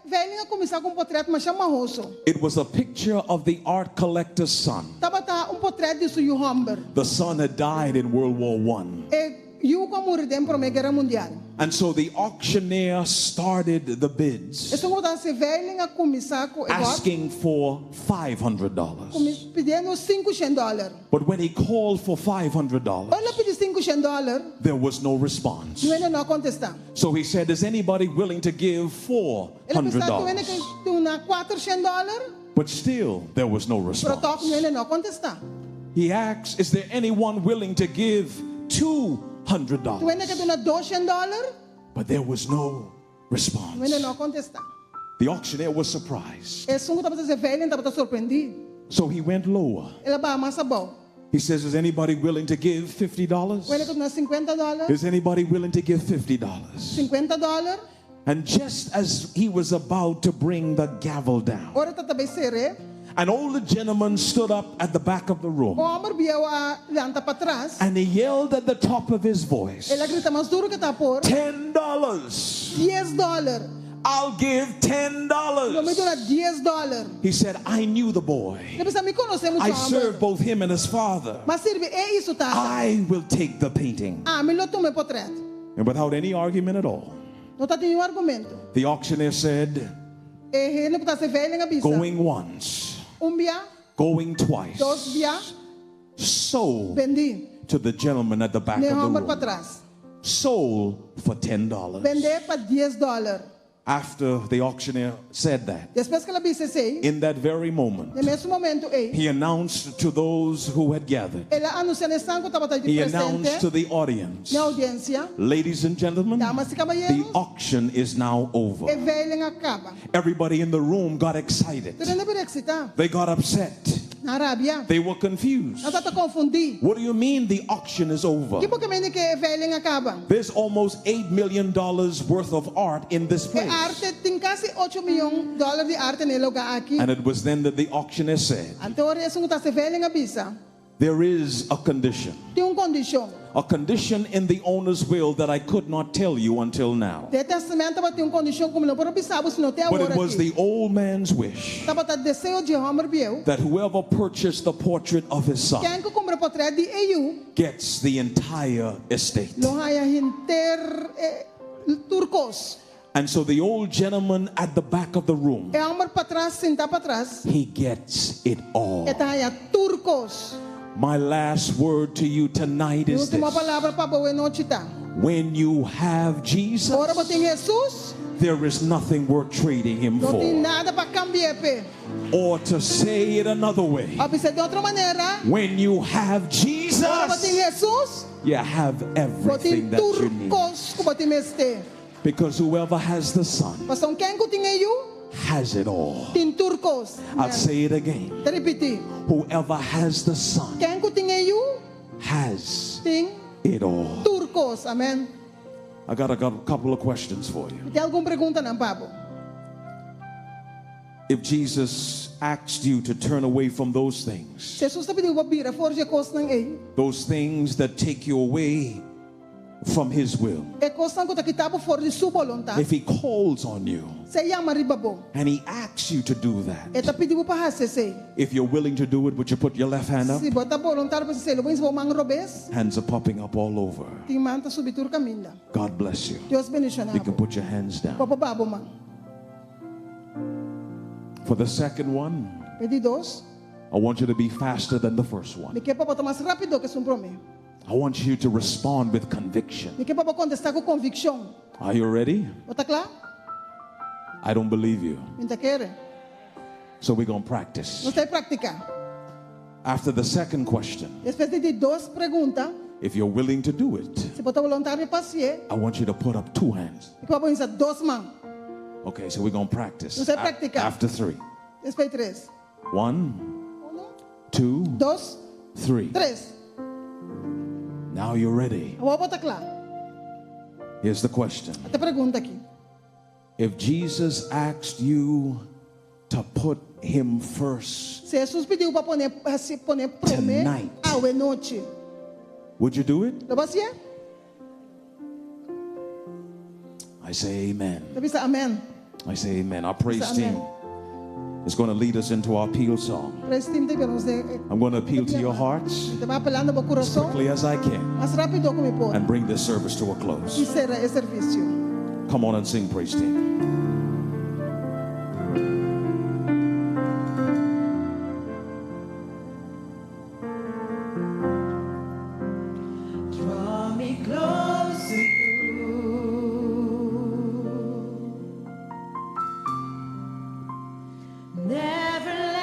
Velhinha começou com portrait mais chamaroso. It was a picture of the art collector's son. Tava portrait de seu Humber. The son had died in World War I. E eu como morreu para a Guerra Mundial. And so the auctioneer started the bids, Essa mudança velhinha começou com asking for $500. pedindo $500. But when he called for $500, Ela pediu $500, there was no response. não contestar. So he said, is anybody willing to give Ela pensava que $400? tinha $400. But still, there was no Pero toque response. ele não contesta. He asks, is there anyone willing to give $200? Tu ainda que dona $200, But there was no response. ele não contesta. The auctioneer was surprised. É sungo tava se velho, tava surpreendido. So he went lower. Ele vai mais bom. He says, is anybody willing to give Ele que $50? dona $50, Is anybody willing to give $50? $50. And just as he was about to bring the gavel down, Ora tá também seré. an older gentleman stood up at the back of the O room homem viu a lanta para trás. and he yelled at the top of his voice, Ele grita mais duro que tá por. $10. $10. I'll give Não me $10. dona $10. He said, I knew the boy. Ele pensa, me conhecemos I o served homem. both him and his father. Mas serve, é isso, tá? I will take the painting. Ah, me lo tomei portrait. And without any argument at all, Não tá tendo argumento. the auctioneer said, Ele tá se velho na bisa. going once, Bia, going twice, dos bia, sold vendi. to the gentleman at the back Ne of the homem para room. trás. Sold for $10. Vender para $10. After the auctioneer said that, Depois que ela disse sei, in that very moment, no mesmo momento, he announced to those who had gathered, ela anuncia nesse tanto estava de he announced to presente the audience, na audiência. ladies and gentlemen, Damas e the caballeros, auction is now over. e velho acaba. Everybody in the room got excited. Tu não deve excitar. They got upset. Na Arábia, They were confused. não está confundir. What do you mean the auction is over? Que porque me que velho acaba. There's almost $8 million worth of art in this E place. arte tem quase $8 milhões de arte nesse lugar aqui. And it was then that the auctioneer said, Agora isso não está se velho a bisa. there is a condition. Tem condição. A condition in the owner's will that I could not tell you until now. De testamento vai ter condição como não pode pensar, se não tem But agora it was aqui. the old man's wish Estava tá desejo de homem viu. that whoever purchased the portrait of his son Quem que compra portrait de EU, gets the entire estate. lo haya inter turcos. And so the old gentleman at the back of the room, E homem para trás, senta para trás. he gets it all. E tá haya turcos. My last word to you tonight E is última this. palavra para boa noite tá. When you have Jesus, Ora tem Jesus, there is nothing worth trading him não tem for. nada para cambiar pe. Or to say it another way, A pensar de outra maneira, when you have ora tem Jesus, Jesus, you have tem everything that you need. turcos como tem este. Because whoever has the Son Mas são quem que tem EU, has it all. tem turcos. I'll say it again. Te repetir. Whoever has the Son Quem que tem EU, has tem it all. turcos. Amém. I got a couple of questions for you. Tem alguma pergunta não, Pablo? If Jesus asked you to turn away from those things, Jesus está pedindo para vir, forja coisas não é. those things that take you away from His will, É coisa que está quitado fora de sua vontade. if He calls on you Se chama ribabo. and He asks you to do that, Está pedindo para fazer. if you're willing to do it, would you put your left hand up? Se botar voluntário para fazer, vamos vou mang robes. Hands are popping up all over. Tem manta subitur caminha. God bless you. Deus bendicionado. You can put your hands down. Papa babo man. For the second one, Pedi dos. I want you to be faster than the first one. Me que papa tá mais rápido que prome. I want you to respond with conviction. Me que papa contestar com convicção. Are you ready? Bota claro? I don't believe you. Me quer. So we're going to practice. Não sei praticar. After the second question, Depois de dos perguntas, if you're willing to do it, se botar voluntário para fazer, I want you to put up two hands. me papa usa dos mãos. Okay, so we're going to practice. Não sei praticar. After three. Depois três. 1, 2, Dos, 3. três. Now you're ready. Vou botar claro. Here's the question. Até pergunta aqui. If Jesus asked you to put Him first, Se Jesus pediu para poner prome Tonight. ao noite, would you do it? lo vai fazer? I say amen. Deve ser amém. I say amen. Our praise Amen. team is going to lead us into our appeal song. Para esse time devemos de I'm going to appeal to your hearts te vai apelando para o as coração, quickly as I can mais rápido como pode. and bring this service to a E close. será esse serviço. Come on and sing, praise team. Draw me close to you. Never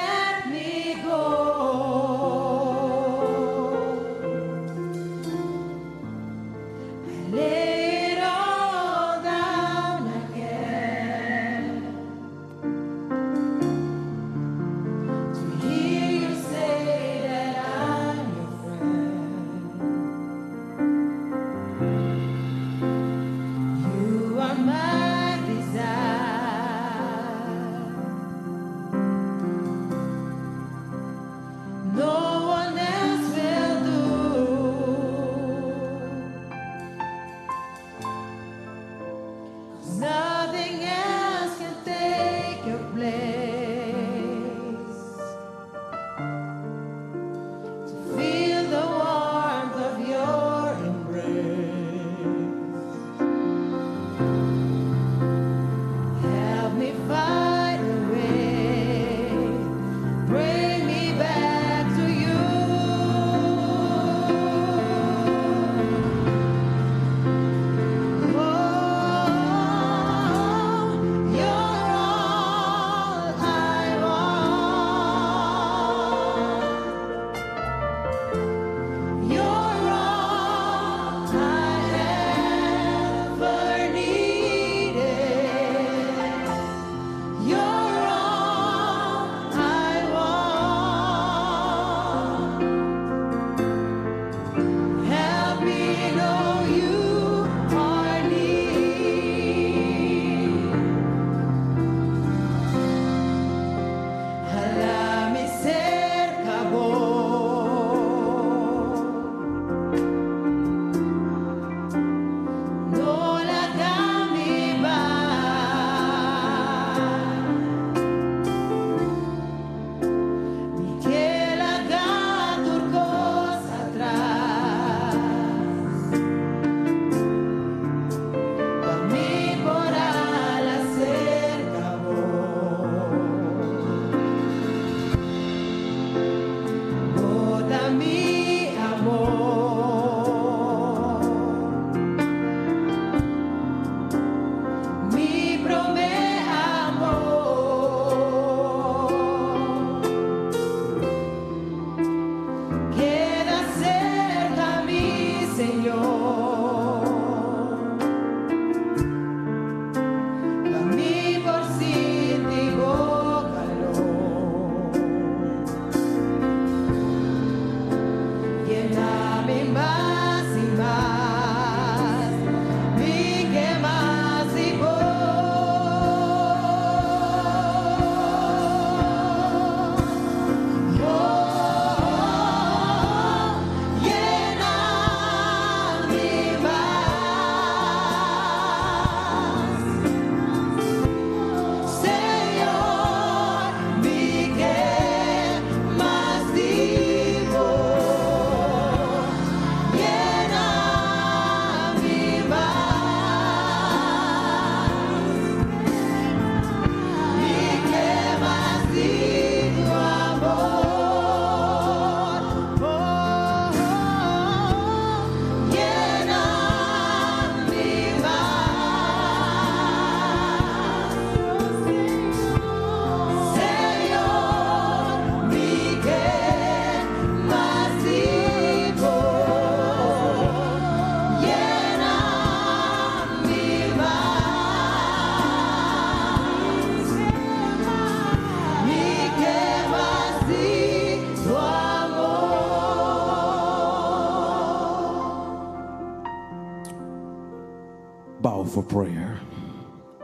bow for prayer.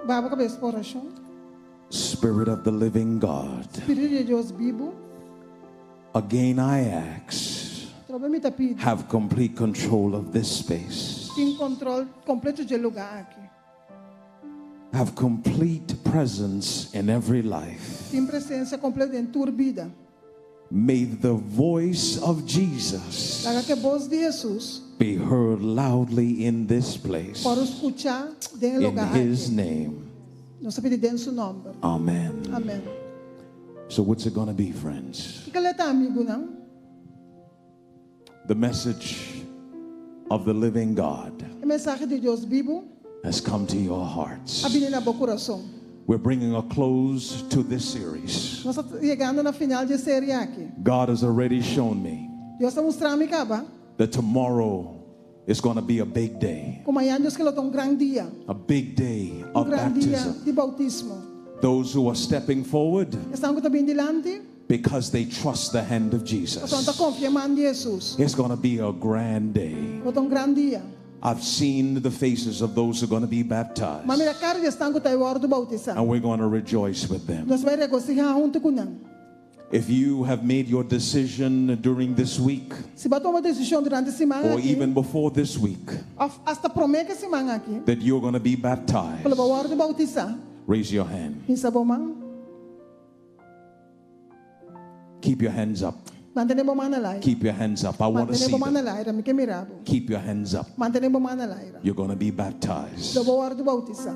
Baba cabeça para oração. Spirit of the living God, Espírito de Deus vivo. again I ask, Trova me tá pedindo. have complete control of this space. Tem controle completo de lugar aqui. Have complete presence in every life. Tem presença completa em tua vida. May the voice of Jesus Laga que a voz de Jesus be heard loudly in this place. para escutar dentro do In lugar his aqui. name. Nós pedimos em seu nome. Amen. Amém. So what's it going to be, friends? Que ele tá amigo não? The message of the living God A mensagem de Deus vivo has come to your hearts. a vir na boa coração. We're bringing a close to this series. Nós estamos chegando na final de série aqui. God has already shown me Deus está mostrando caba. that tomorrow is going to be a big day. Como amanhã Deus que ele tem grande dia. A big day of Grande dia baptism. de bautismo. Those who are stepping forward Estão também delante. because they trust the hand of Nós Jesus. estamos confiando em Jesus. It's going to be a grand day. Nós temos grande dia. I've seen the faces of those who are going to be baptized, Mas a cara de estão com o hora do bautizar. and we're going to rejoice with them. Nós vamos regocijar junto com ele. If you have made your decision during this week, Se bater uma decisão durante a semana or aqui, even before this week, hasta promete a semana aqui, that you're going to be pela baptized, hora do bautizar, raise your hand. isso é bom, mão? Keep your hands up. Mantém bom na laira. Keep your hands up. I want to Mantém see bom na them. laira, me que mirabo. Keep your hands up. Mantém bom na laira. You're going to be baptized. Da hora do bautizar.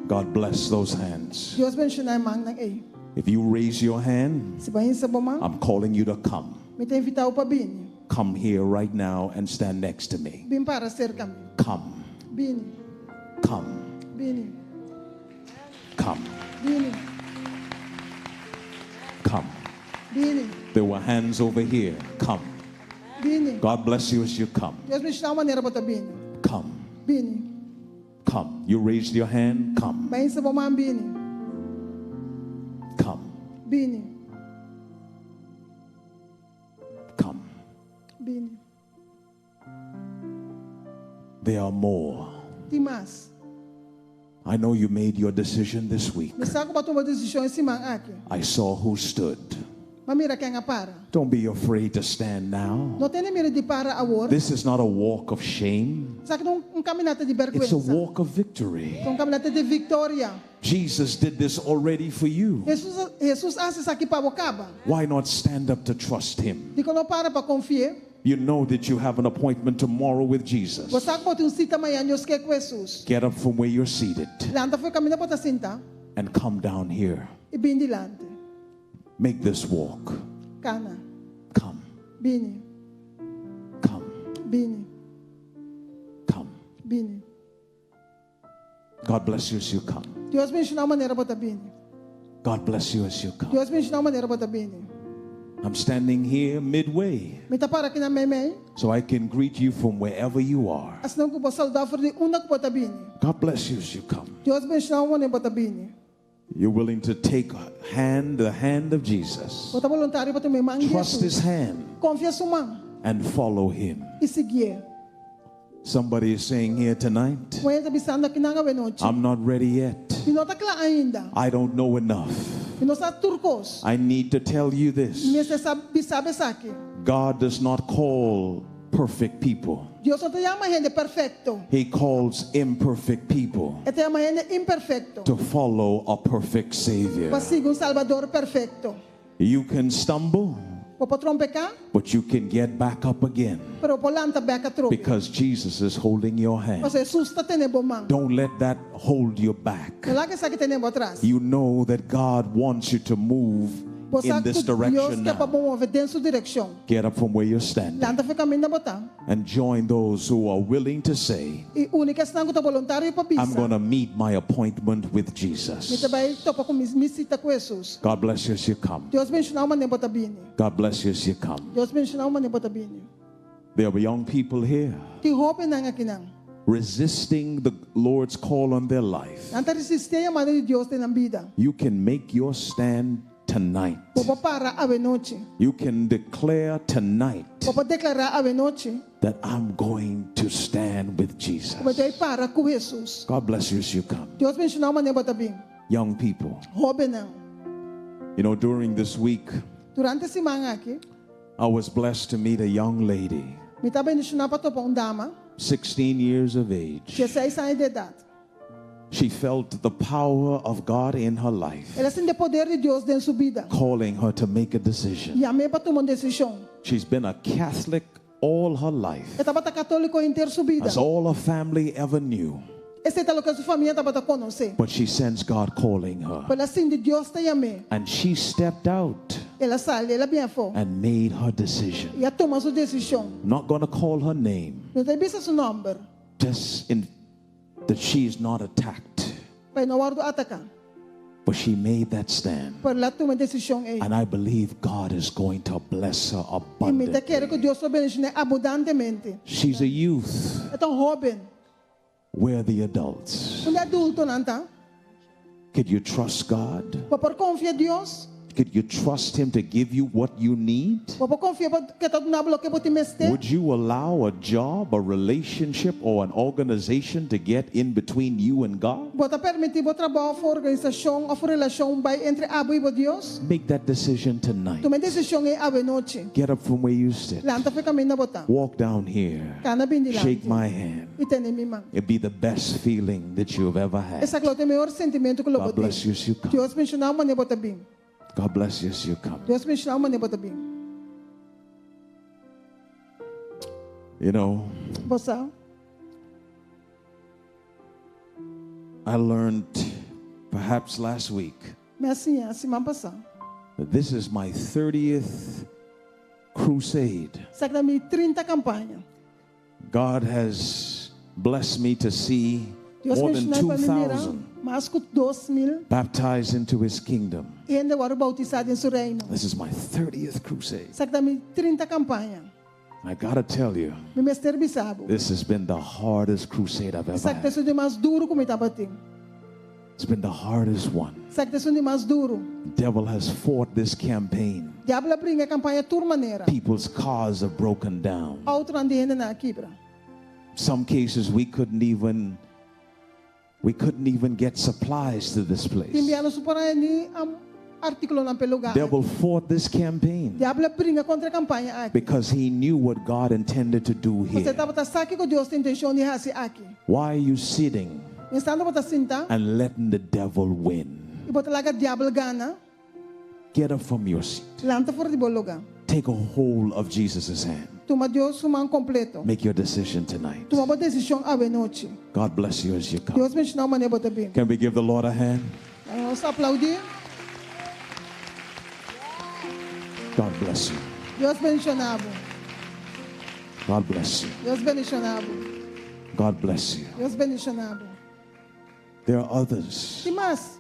God bless those hands. Deus abençoe a mão na ei. If you raise your hand, Se vai isso é bom, mão? I'm calling you to come. Me tem invitado para vir. Come here right now and stand next to me. Vim para cerca-me. Come. Vim, Come. vim, Come. vim, Come. vim, There were hands over here. Come. vim. God bless you as you come. Deus me ensina uma maneira para vir. Come. Vim. Come. You raised your hand. Come. Vai isso é bom, mão? Vim. Come. Vim. Come. Vim. There are more. Tem mais. I know you made your decision this week. Me saco para tomar decisão em cima aqui. I saw who stood. Mas mira quem para. Don't be afraid to stand now. Não tem medo de para agora. This is not a walk of shame. Sabe que caminhada de It's a vergonha. walk of victory. Caminhada de vitória. Jesus did this already for you. Jesus hace isso aqui para bocaba. Why not stand up to trust him? Digo não para confiar. You know that you have an appointment tomorrow with Jesus. Você sabe que cita amanhã Deus quer com Jesus. Get up from where you're seated Landa foi caminhar para sentar and come down here. e bem dilante. Make this walk. Cana. Come. Bini. Come. Bini. Come. Bini. God bless you as you come. Deus me ensinou a maneira para bini. God bless you as you come. Deus me ensinou a maneira para bini. I'm standing here midway Me tá para aqui na meme. so I can greet you from wherever you are. Assim que posso saudar por uma que para bini. God bless you as you come. Deus me ensinou a maneira para bini. You're willing to take the hand of Jesus, Você voluntário para tomar mão de trust his Jesus. hand, Confia sua mão and follow him. e seguir. Somebody is saying here tonight, Você está pensando que não é noite. I'm not ready yet. E não está claro ainda. I don't know enough. E não está turcos. I need to tell you this. Você sabe isso aqui. God does not call perfect people. Deus não te chama gente perfeito. He calls imperfect people Ele te chama gente imperfeito. to follow a perfect Savior. Para seguir Salvador perfeito. You can stumble, O patrão pecar, but you can get back up again pero por lanta beca troca. because Jesus is holding your hand. Mas Jesus está tendo bom mão. Don't let that hold you back. Não lá que está que tendo atrás. You know that God wants you to move Você in this sabe que Deus direction quer para now. mover dentro sua direção. Get up from where you're standing Lanta foi caminho da botar. and join those who are willing to say, E única questão que está voluntário para I'm going pisar. to meet my appointment with Me Jesus. também topa com me cita com Jesus. God bless you as you come. Deus me ensinou uma maneira para bini. God bless you as you come. Deus me ensinou uma maneira para bini. There are young people here Que roupa não aqui não. resisting the Lord's call on their life. Anta resistir a maneira de Deus tem na vida. You can make your stand tonight. Vou para a noite. You can declare tonight Vou declarar a noite that I'm going to stand with Jesus. Batay para com Jesus. God bless you as you come. Deus mencionou mané batabing. Young people, Joven não. you know, during this week, Durante a semana aqui, I was blessed to meet a young lady, me tá mencionando para topar dama, 16 years of age. 16 anos de idade. She felt the power of God in her life, Ela sente o poder de Deus dentro sua vida. calling her to make a decision. E a mim para tomar uma decisão. She's been a Catholic all her life, Ela estava católico inteira sua vida. as all her family ever knew. Esse é o que a sua família estava conhecer. But she sensed God calling her. Ela assim de Deus está a mim. And she stepped out Ela sai, ela bem fora. and made her decision. E ela toma sua decisão. Not going to call her name, Não tem visto seu nome. just in that she is not attacked. Para não guardo atacar. But she made that stand. Para ela tomar decisão aí. And I believe God is going to bless her E me quero que abundantly. Deus o abençoe abundantemente. She's a youth. É tão jovem. We're the adults. Adulto não tá. Could you trust God? Para confiar em Deus. Could you trust Him to give you what you need? Para confiar que todo na bloqueio para te mexer. Would you allow a job, a relationship, or an organization to get in between you and God? Bota permitir o trabalho, a organização, a relação vai entre abo e Deus. Make that decision tonight. Toma decisão aí abo noite. Get up from where you sit. Lanta foi caminho na bota. Walk down here. Cana bem de Shake my hand. E tem minha mão. It'd be the best feeling that you've ever had. Essa é o maior sentimento que eu God bless you as you come. Deus mencionou uma nebota bem. God bless you as you come. Deus mencionou uma nebota bem. You know, Você, I learned perhaps last week mas assim, a semana passada. that this is my 30th crusade. Sabe da minha 30 campanha. God has blessed me to see Deus more than mencionou para mim, 2,000 mais que 2,000 baptized into His kingdom. e ainda agora bautizado em seu reino. This is my 30th crusade. Sabe da minha 30 campanha. I gotta tell you, Me mestre bisabo. this has been the hardest crusade I've ever Sabe que had. isso de mais duro como está batendo. It's been the hardest one. Sabe que isso de mais duro. The devil has fought this campaign. Diabo brinca a campanha toda maneira. People's cars are broken down. Outro ande ainda na quebra. Some cases we couldn't even get supplies to this place. Enviando supora ni artículo na pelo lugar. Devil fought this campaign Diabo brinca contra a campanha aqui. because he knew what God intended to do Você here. estava sabe que Deus tem intenção de fazer aqui. Why are you sitting Estando bota cinta and letting the devil win? e bota lá que diabo gana. Get up from your seat. Lanta fora de bom lugar. Take a hold of Jesus' hand. Toma Deus uma completo. Make your decision tonight. Toma boa decisão a noite. God bless you as you come. Deus me ensinou maneira bota bem. Can we give the Lord a hand? Vamos aplaudir. God bless you. Deus bendicionado. God bless you. Deus bendicionado. God bless you. Deus bendicionado. There are others. E mais,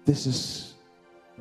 This is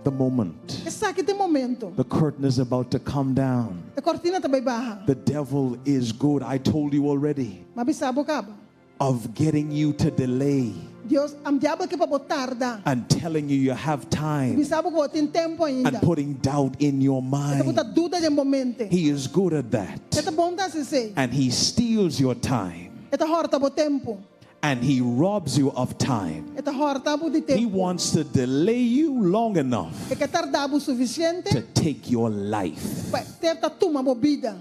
the moment. esse aqui tem momento. The curtain is about to come down. A cortina também barra. The devil is good. I told you already. Mas bisabo acaba. Of getting you to delay Deus, am diabo que para botar da. and telling you have time Bisabo que tem tempo ainda. and putting doubt in your Esta bota mind. dúvida de momento. He is good at that. Esta bom tá se sei. And he steals your time Esta horta bo tempo. and he robs you of time. Esta horta bo de He tempo. wants to delay you long enough É que tardar o suficiente to take your life. para ter ta tuma bobida.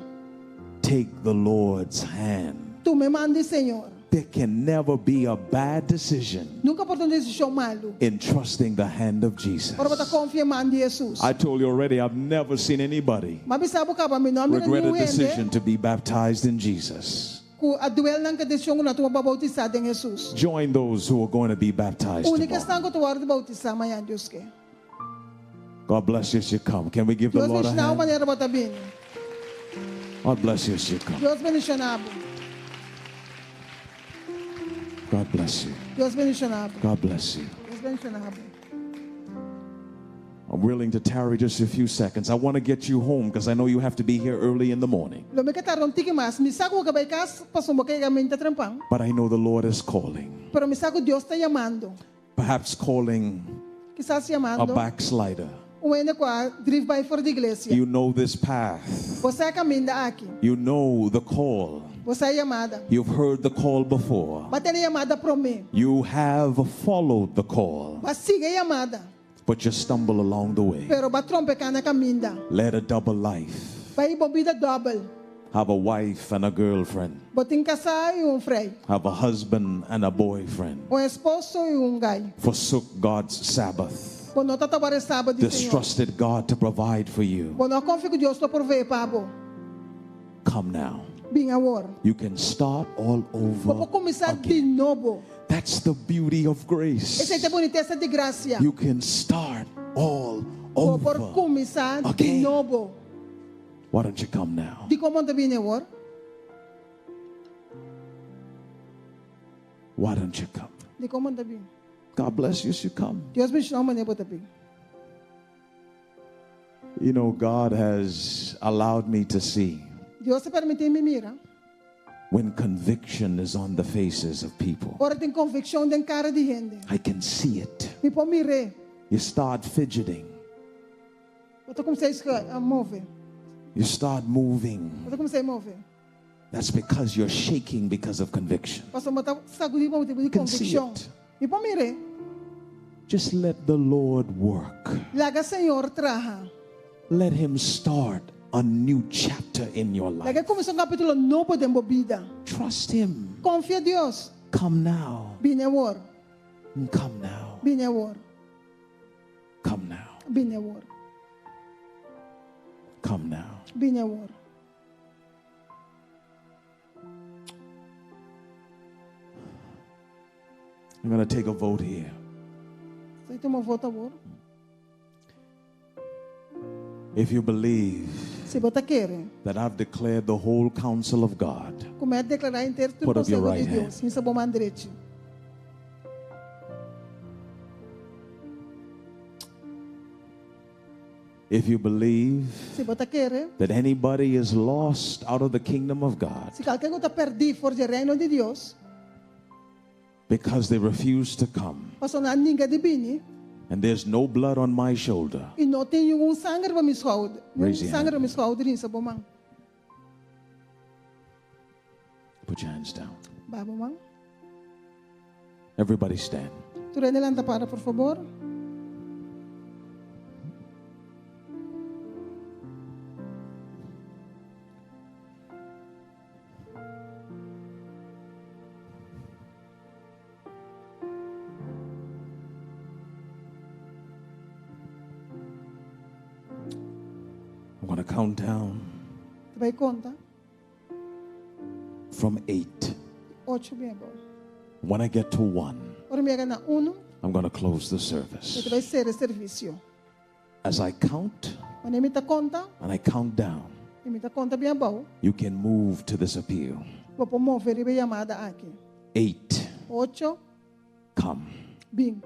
Take the Lord's hand. Tu me mande, Senhor. There can never be a bad decision Nunca pode ter decisão malo. in trusting the hand of Jesus. Ora bota confia mande Jesus. I told you already, I've never seen anybody Mas bisabo acaba me nome regret a não decision to be baptized in Jesus. Ku a duel nang decisão na tua bautizada em Jesus. Join those who are going to be baptized Única tomorrow. estão que tu guarda bautizar amanhã Deus que. God bless you as you come. Can we give the Deus Lord a bendicionado hand? maneira bota bem. God bless you as you come. Deus bendicionado. God bless you. Deus bendicionado. God bless you. Deus bendicionado. I'm willing to tarry just a few seconds. I want to get you home because I know you have to be here early in the morning. Lo me que taron tiki mas, mi saco que vai cas paso mo que gamin ta trempang. But I know the Lord is calling. Pero mi saco Dios está llamando. Perhaps calling Quizás a llamando backslider. Uene qua drive by for the iglesia. You know this path. Você caminha aqui. You know the call. Você é chamada. You've heard the call before. Bater chamada para mim. You have followed the call, Vai seguir chamada. but you stumble along the way. Pero ba trompe kana caminha. Led a double life. Vai bobida double. Have a wife and a girlfriend. Botin casar e frei. Have a husband and a boyfriend. Esposo e gai. Forsook God's Sabbath. Quando tá trabalhando sábado de Senhor. Distrusted God to provide for you. Quando confio que Deus to prover para Come now. bem agora. You can start all over Vou começar de again. novo. That's the beauty of Essa é a grace. boniteza de graça. You can start all Vou por over. começar de again. novo. Why don't you come now? De como anda bem agora? Why don't you come? De como anda bem. God bless you as you come. Deus me chama ne bota bem. You know, God has allowed me to see Deus se permite me mira. when conviction is on the faces of people. Ora tem convicção de cara de gente. I can see it. Me pode mirar. You start fidgeting. Eu comecei a mover. You start moving. Eu comecei a mover. That's because you're shaking because of conviction. Posso botar sacudir com tipo de Can see convicção. it. Me pode mirar. Just let the Lord work. Laga Senhor traha. Let Him start a new chapter in your life. Laga começou capítulo novo de vida. Trust Him. Confia em Deus. Come now. Bem agora. Come now. Bem agora. Come now. Bem agora. Come now. Bem agora. I'm going to take a vote here. Você tem uma volta agora. If you believe Se você quer, that I've declared the whole counsel of God, comece a declarar inteiro tudo Put o up your conselho de right Deus. Isso é bom mandrete. if you believe Se você quer, that anybody is lost out of the kingdom of God se alguém está perdido fora do reino de Deus, because they refuse to come, passou na ninguém de bem, and there's no blood on my shoulder, e não tem sangue para me escolher. Raise your Sangue hand. para me escolher, isso é bom, mãe. put your hands down. Baba, mãe. Everybody stand. Tu levanta para, por favor. I'm going to count down Tu vai contar. from 8. 8 bem bom. When I get to 1, Ora me na 1, I'm going to close the tu service. vai ser serviço. As I count Quando eu me conta, and I count down, eu me conta bem bom. you can move to this appeal. Vou mover e vai chamada aqui. 8, 8, come. bem.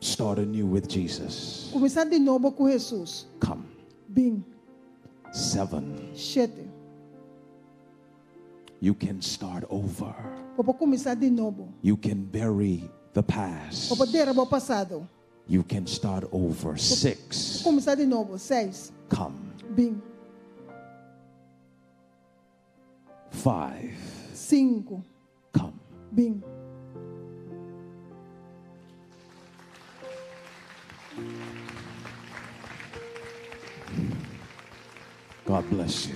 Start anew with Jesus. Começar de novo com Jesus. Come. Bem. 7, 7. you can start over. Vou começar de novo. You can bury the past. Vou poder o passado. You can start over. 6, Começar de novo. 6. come. Bem. 5, 5. come. Bem. God bless you.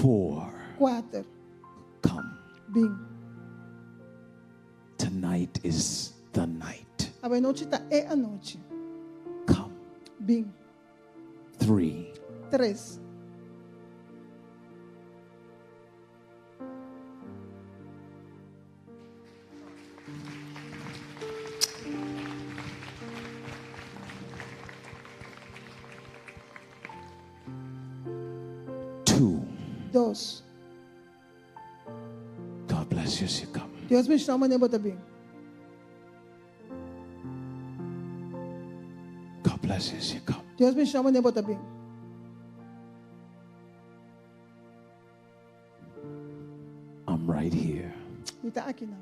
4, 4. come. Bem. Tonight is the night. A noite tá é a noite. Come. Bem. 3, 3. two. 2. God bless you as you come. Deus me chama nem bota bem. God bless you as you come. Deus me chama nem bota bem. I'm right here. Me tá aqui não.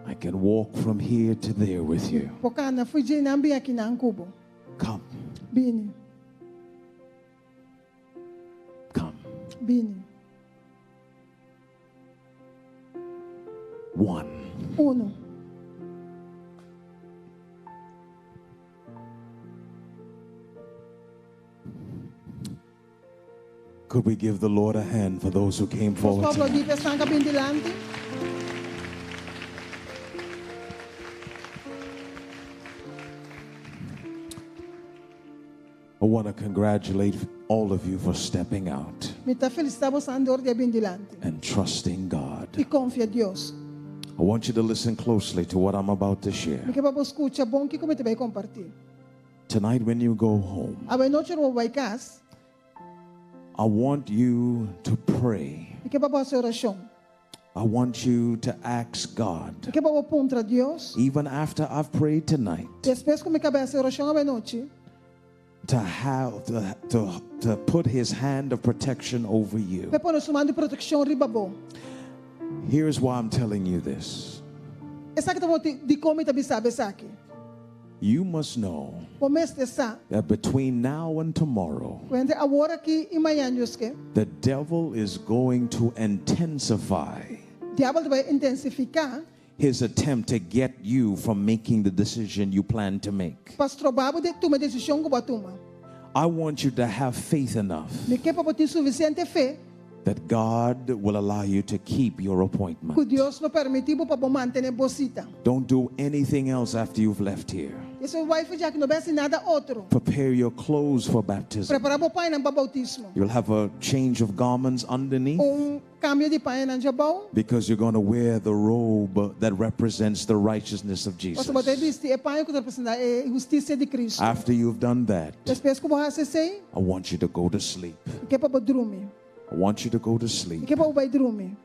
I can walk from here to there with you. Pokana fui je nambi aqui na Ancubo. Come, Bini, come. bini. 1. Uno. Could we give the Lord a hand for those who came Os forward pobres tonight? de estão bem delante. I want to congratulate all of you for stepping out Me tá felicitamos andor de bem delante. and trusting God. E confia em Deus. I want you to listen closely to what I'm about to share. Me que para escutar bom que como te vai compartilhar. Tonight, when you go home, A noite eu vou casa. I want you to pray. Me que para fazer oração. I want you to ask God, Me que para apontar a Deus. even after I've prayed tonight, Depois que me cabeça oração a noite. to put His hand of protection over you. Me pôr sumando proteção riba bom. Here's why I'm telling you this. Essa que estamos de como te sabe aqui. You must know O mês de sa. that between now and tomorrow, Quando a hora aqui em Miami que the devil is going to intensify diabo vai intensificar. his attempt to get you from making the decision you plan to make. Pastor Babo de toma decisão que toma. I want you to have faith enough Me que para ter suficiente fé that God will allow you to keep your que appointment. Deus vai permitir para manter bolsita. Don't do anything else after you've left here. Isso vai fazer que não vai nada outro. Prepare your clothes for baptism. Preparar para pai para bautismo. You'll have a change of garments underneath Cambio de pai na jabão. because you're going to wear the robe that represents the righteousness of Jesus. Você vai vestir é pai que representa a justiça de Cristo. After you've done that, Depois que você sei, I want you to go to sleep. que para dormir. I want you to go to sleep. Que para vai dormir.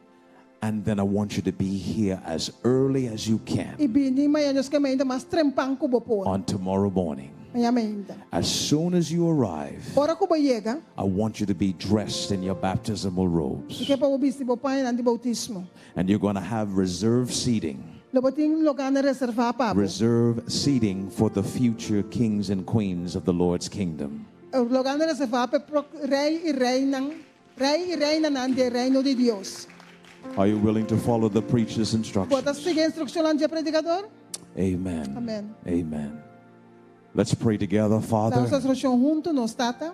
And then I want you to be here as early as you can E bem, mas nós que ainda mais trempang que vou pôr. on tomorrow morning. Ainda. As soon as you arrive, Ora que vai chegar, I want you to be dressed in your baptismal robes. que para vestir para pai na de bautismo. And you're going to have reserved seating. Logo tem lugar na reservar para. Reserve seating for the future kings and queens of the Lord's kingdom. Lugar na reservar para rei e reina na de reino de Deus. Are you willing to follow the preacher's instructions? Bota seguir a instrução lá de predicador? Amen. Amen. Amen. Let's pray together, Dá Father. nossa instrução junto, nos tata.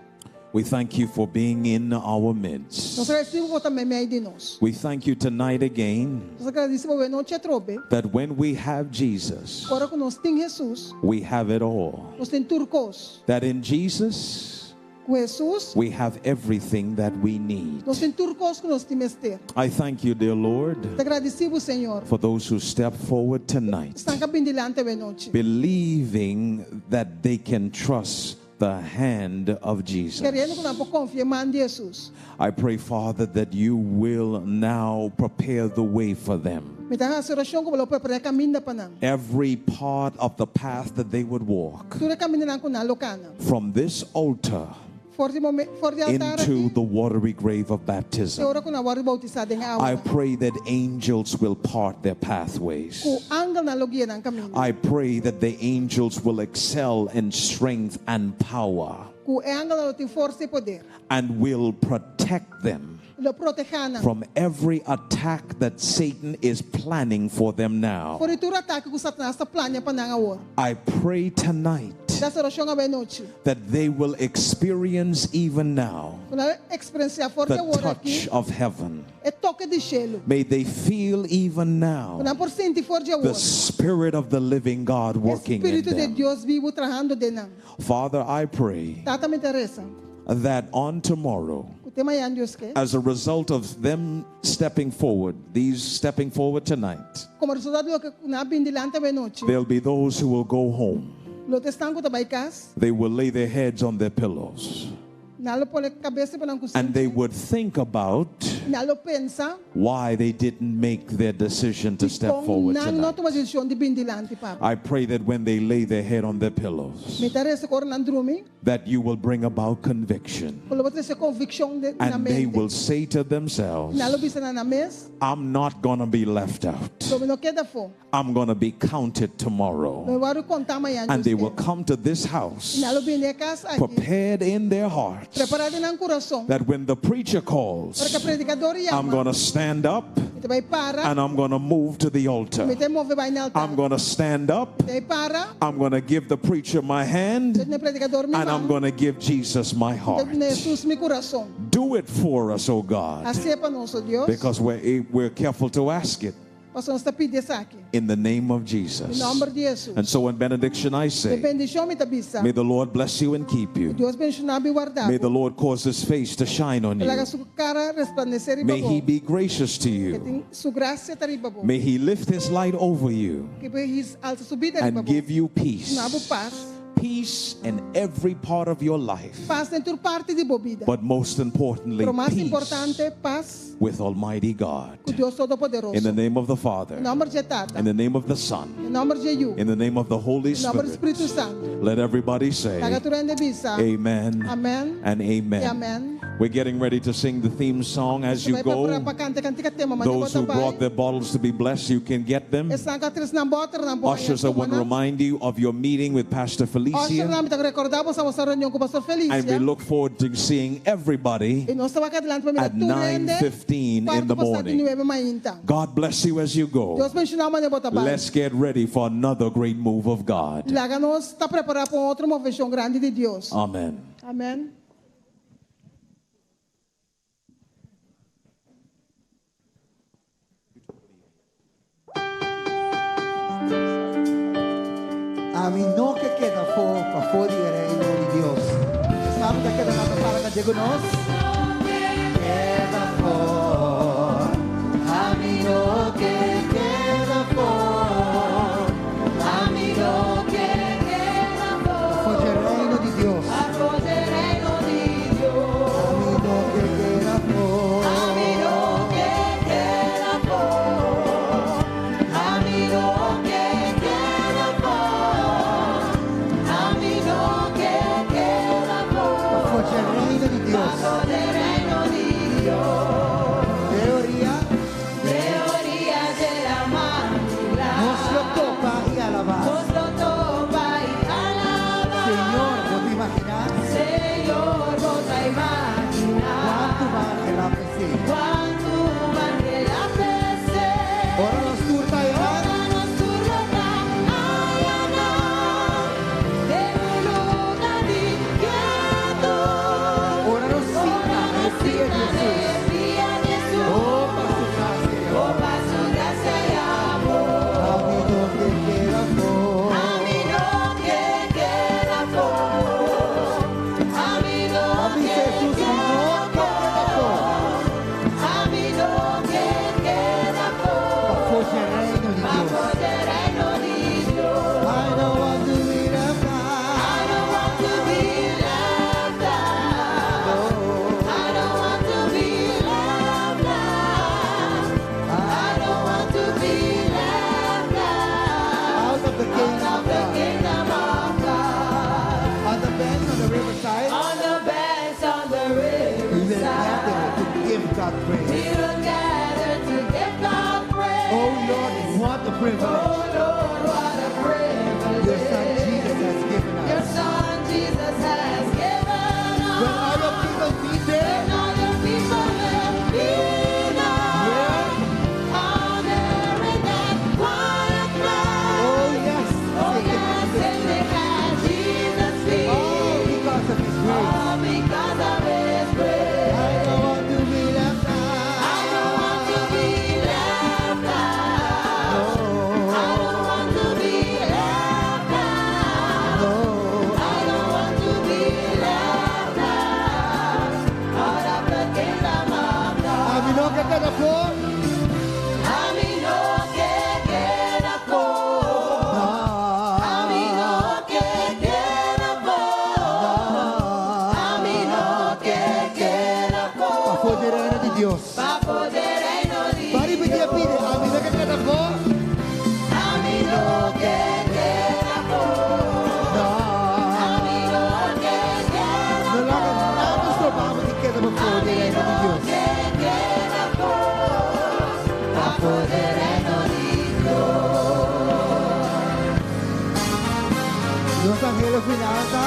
We thank you for being in our Nós midst. agradecemos também meio de nós. We thank you tonight again Nós agradecemos a noite a trobe. that when we have Jesus, Agora que nós tem Jesus, we have it all. nós tem turcos. That in Jesus, Com Jesus, we have everything that we need. nós tem turcos que nós temos ter. I thank you, dear Lord, Te agradecemos, Senhor. for those who step forward tonight, Estão cá bem delante a noite. believing that they can trust the hand of Jesus. Querendo que nós confiemos em Jesus. I pray, Father, that you will now prepare the way for them. Me dá a oração que vou preparar caminho para nós. Every part of the path that they would walk Tudo caminho na kuna locana. from this altar Forte altar into aqui. the watery grave of Se baptism. ora que nós vamos bautizar em I água. pray that angels will part their pathways. Com angle na logia ng caminho. I pray that the angels will excel in strength and power Com angle na tem força e poder. and will protect them Lo protejan. from every attack that Satan is planning for them now. Por itu ataque que Satanás está planeando para nós agora. I pray tonight Dá a oração a noite. that they will experience even now Com a experiência forte the agora touch aqui. of heaven. É toque de cielo. May they feel even now Com a por sentir forte the agora. Spirit of the living God working in Espírito de them. Deus vivo trabajando de nós. Father, I pray Tata me interessa. that on tomorrow, O tema é Deus que. as a result of them stepping forward, these stepping forward tonight, Como resultado do que na bem delante a noite. there'll be those who will go home. Lo te estão com tabay cas. They will lay their heads on their pillows Nalo pone cabeça para não and they would think about Nalo pensa why they didn't make their decision to step forward não tonight. toma decisão de bindilante, Papa. I pray that when they lay their head on their pillows, Me tarese cor nan drumi, that you will bring about conviction, pelo botre se convicção de na and they mente. will say to themselves, Nalo bisa na mes, I'm not going to be left out. so me no queda fo. I'm going to be counted Me tomorrow. waru contar amanhã. And they will come to this house Nalo bine casa aqui, prepared in their hearts preparado nan coração. that when the preacher Para que calls, predicador I'm chama, going to stand up te vai para, and I'm going to move to the altar. me te move vai na altar. I'm going to stand up, Te para, I'm going to give the preacher my hand, te ne predicador me and I'm going to give Jesus my heart. te ne Jesus mi coração. Do it for us, oh God, Assim é para nosso Deus. because we're careful to ask it Pastor está pedindo isso aqui. in the name of Em Jesus. nome de Jesus. And so in benediction I De say, bendição me tabisa. may the Lord bless you and keep you. Deus bendicionar e guardar. May the Lord cause his face to shine on Ela you. sua cara resplandecer e May he babou. be gracious to Que you. tem sua graça tá babou. May he lift his light over you Que his alta subida and babou. give you peace. Nabo paz. Peace in every part of your life. Paz dentro parte de bobida. But most importantly, Pero mais peace importante, paz with Almighty God. com Deus Todo-Poderoso. In the name of the Father, Em nome de Tata. in the name of the Son, Em nome de Jesus. in the name of the Holy Em nome do Spirit, Espírito Santo. let everybody say, Tagaturende bisa. Amen Amém. and E Amen. amém. We're getting ready to sing the theme song as you Vai go. para cante cantica tema, mas Those who brought their bottles to be blessed, you can get them. Essa catriz na bota na boia. Ushers, I want to remind you of your meeting with Pastor Usher Felicia. namin taga recordamos sa nossa reunião com o Pastor And we Felícia. look forward to seeing everybody E nós estamos aqui adiante para at 9:15 in the morning. God bless you as you go. Deus bendiga a bota bem. Let's get ready for another great move of God. Laga nós está preparado para outra moveção grande de Deus. Amen. Amém. A mí no que queda para fora el reino de Dios. Sabe que queda nada para que nos queda por. A mí no que queda por. A mí no que queda por. Por el reino de Dios. Por el reino de Dios. A mí no que queda por. A mí no que queda por. A mí no que queda por. A mí no que queda por. Por el reino de Dios. Por el reino de Dios. Teoría de la máquina. Nos lo topa y alabar. Nos lo topa y alabar. Señor, ¿vos te imaginas? Señor, vos te imaginas. ¿Cuánto vale la PC? ¿Cuánto vale la PC? Ahora nos turta y ahora nos turta y ganar. De un lugar de quieto. Ahora nos cita el pie de Jesús. Oh, para su gracia y amor. A mí no que queda por. A mí no que queda por. A mí no que queda por. A mí no que queda por. Bajo el reino de Dios. Bajo el reino de Dios. I don't want to be left out. I don't want to be left out. I don't want to be left out. I don't want to be left out. Out of the kingdom of God. On the bench on the riverside. On the bench on the riverside. We will gather to give God praise. We will gather to give God praise. Oh Lord, what a privilege. Oh Lord, what a privilege. Your son Jesus has given us. Your son Jesus has given us. When all your people be there. When all your people will be there. Out there in that quiet place. Oh yes. Oh yes, and they had Jesus' feet. All because of His grace. All because of His grace. I don't want to be left out. I don't want to be left out. No. Dios. pa poder reino di Mari pedia pide, amin na kagana ko. Amino que queda por Amino que queda Nalagan na gusto pa mo ikeda mo po di reino di Dios. que queda por pa poder reino di Dios Dios ang helo finata,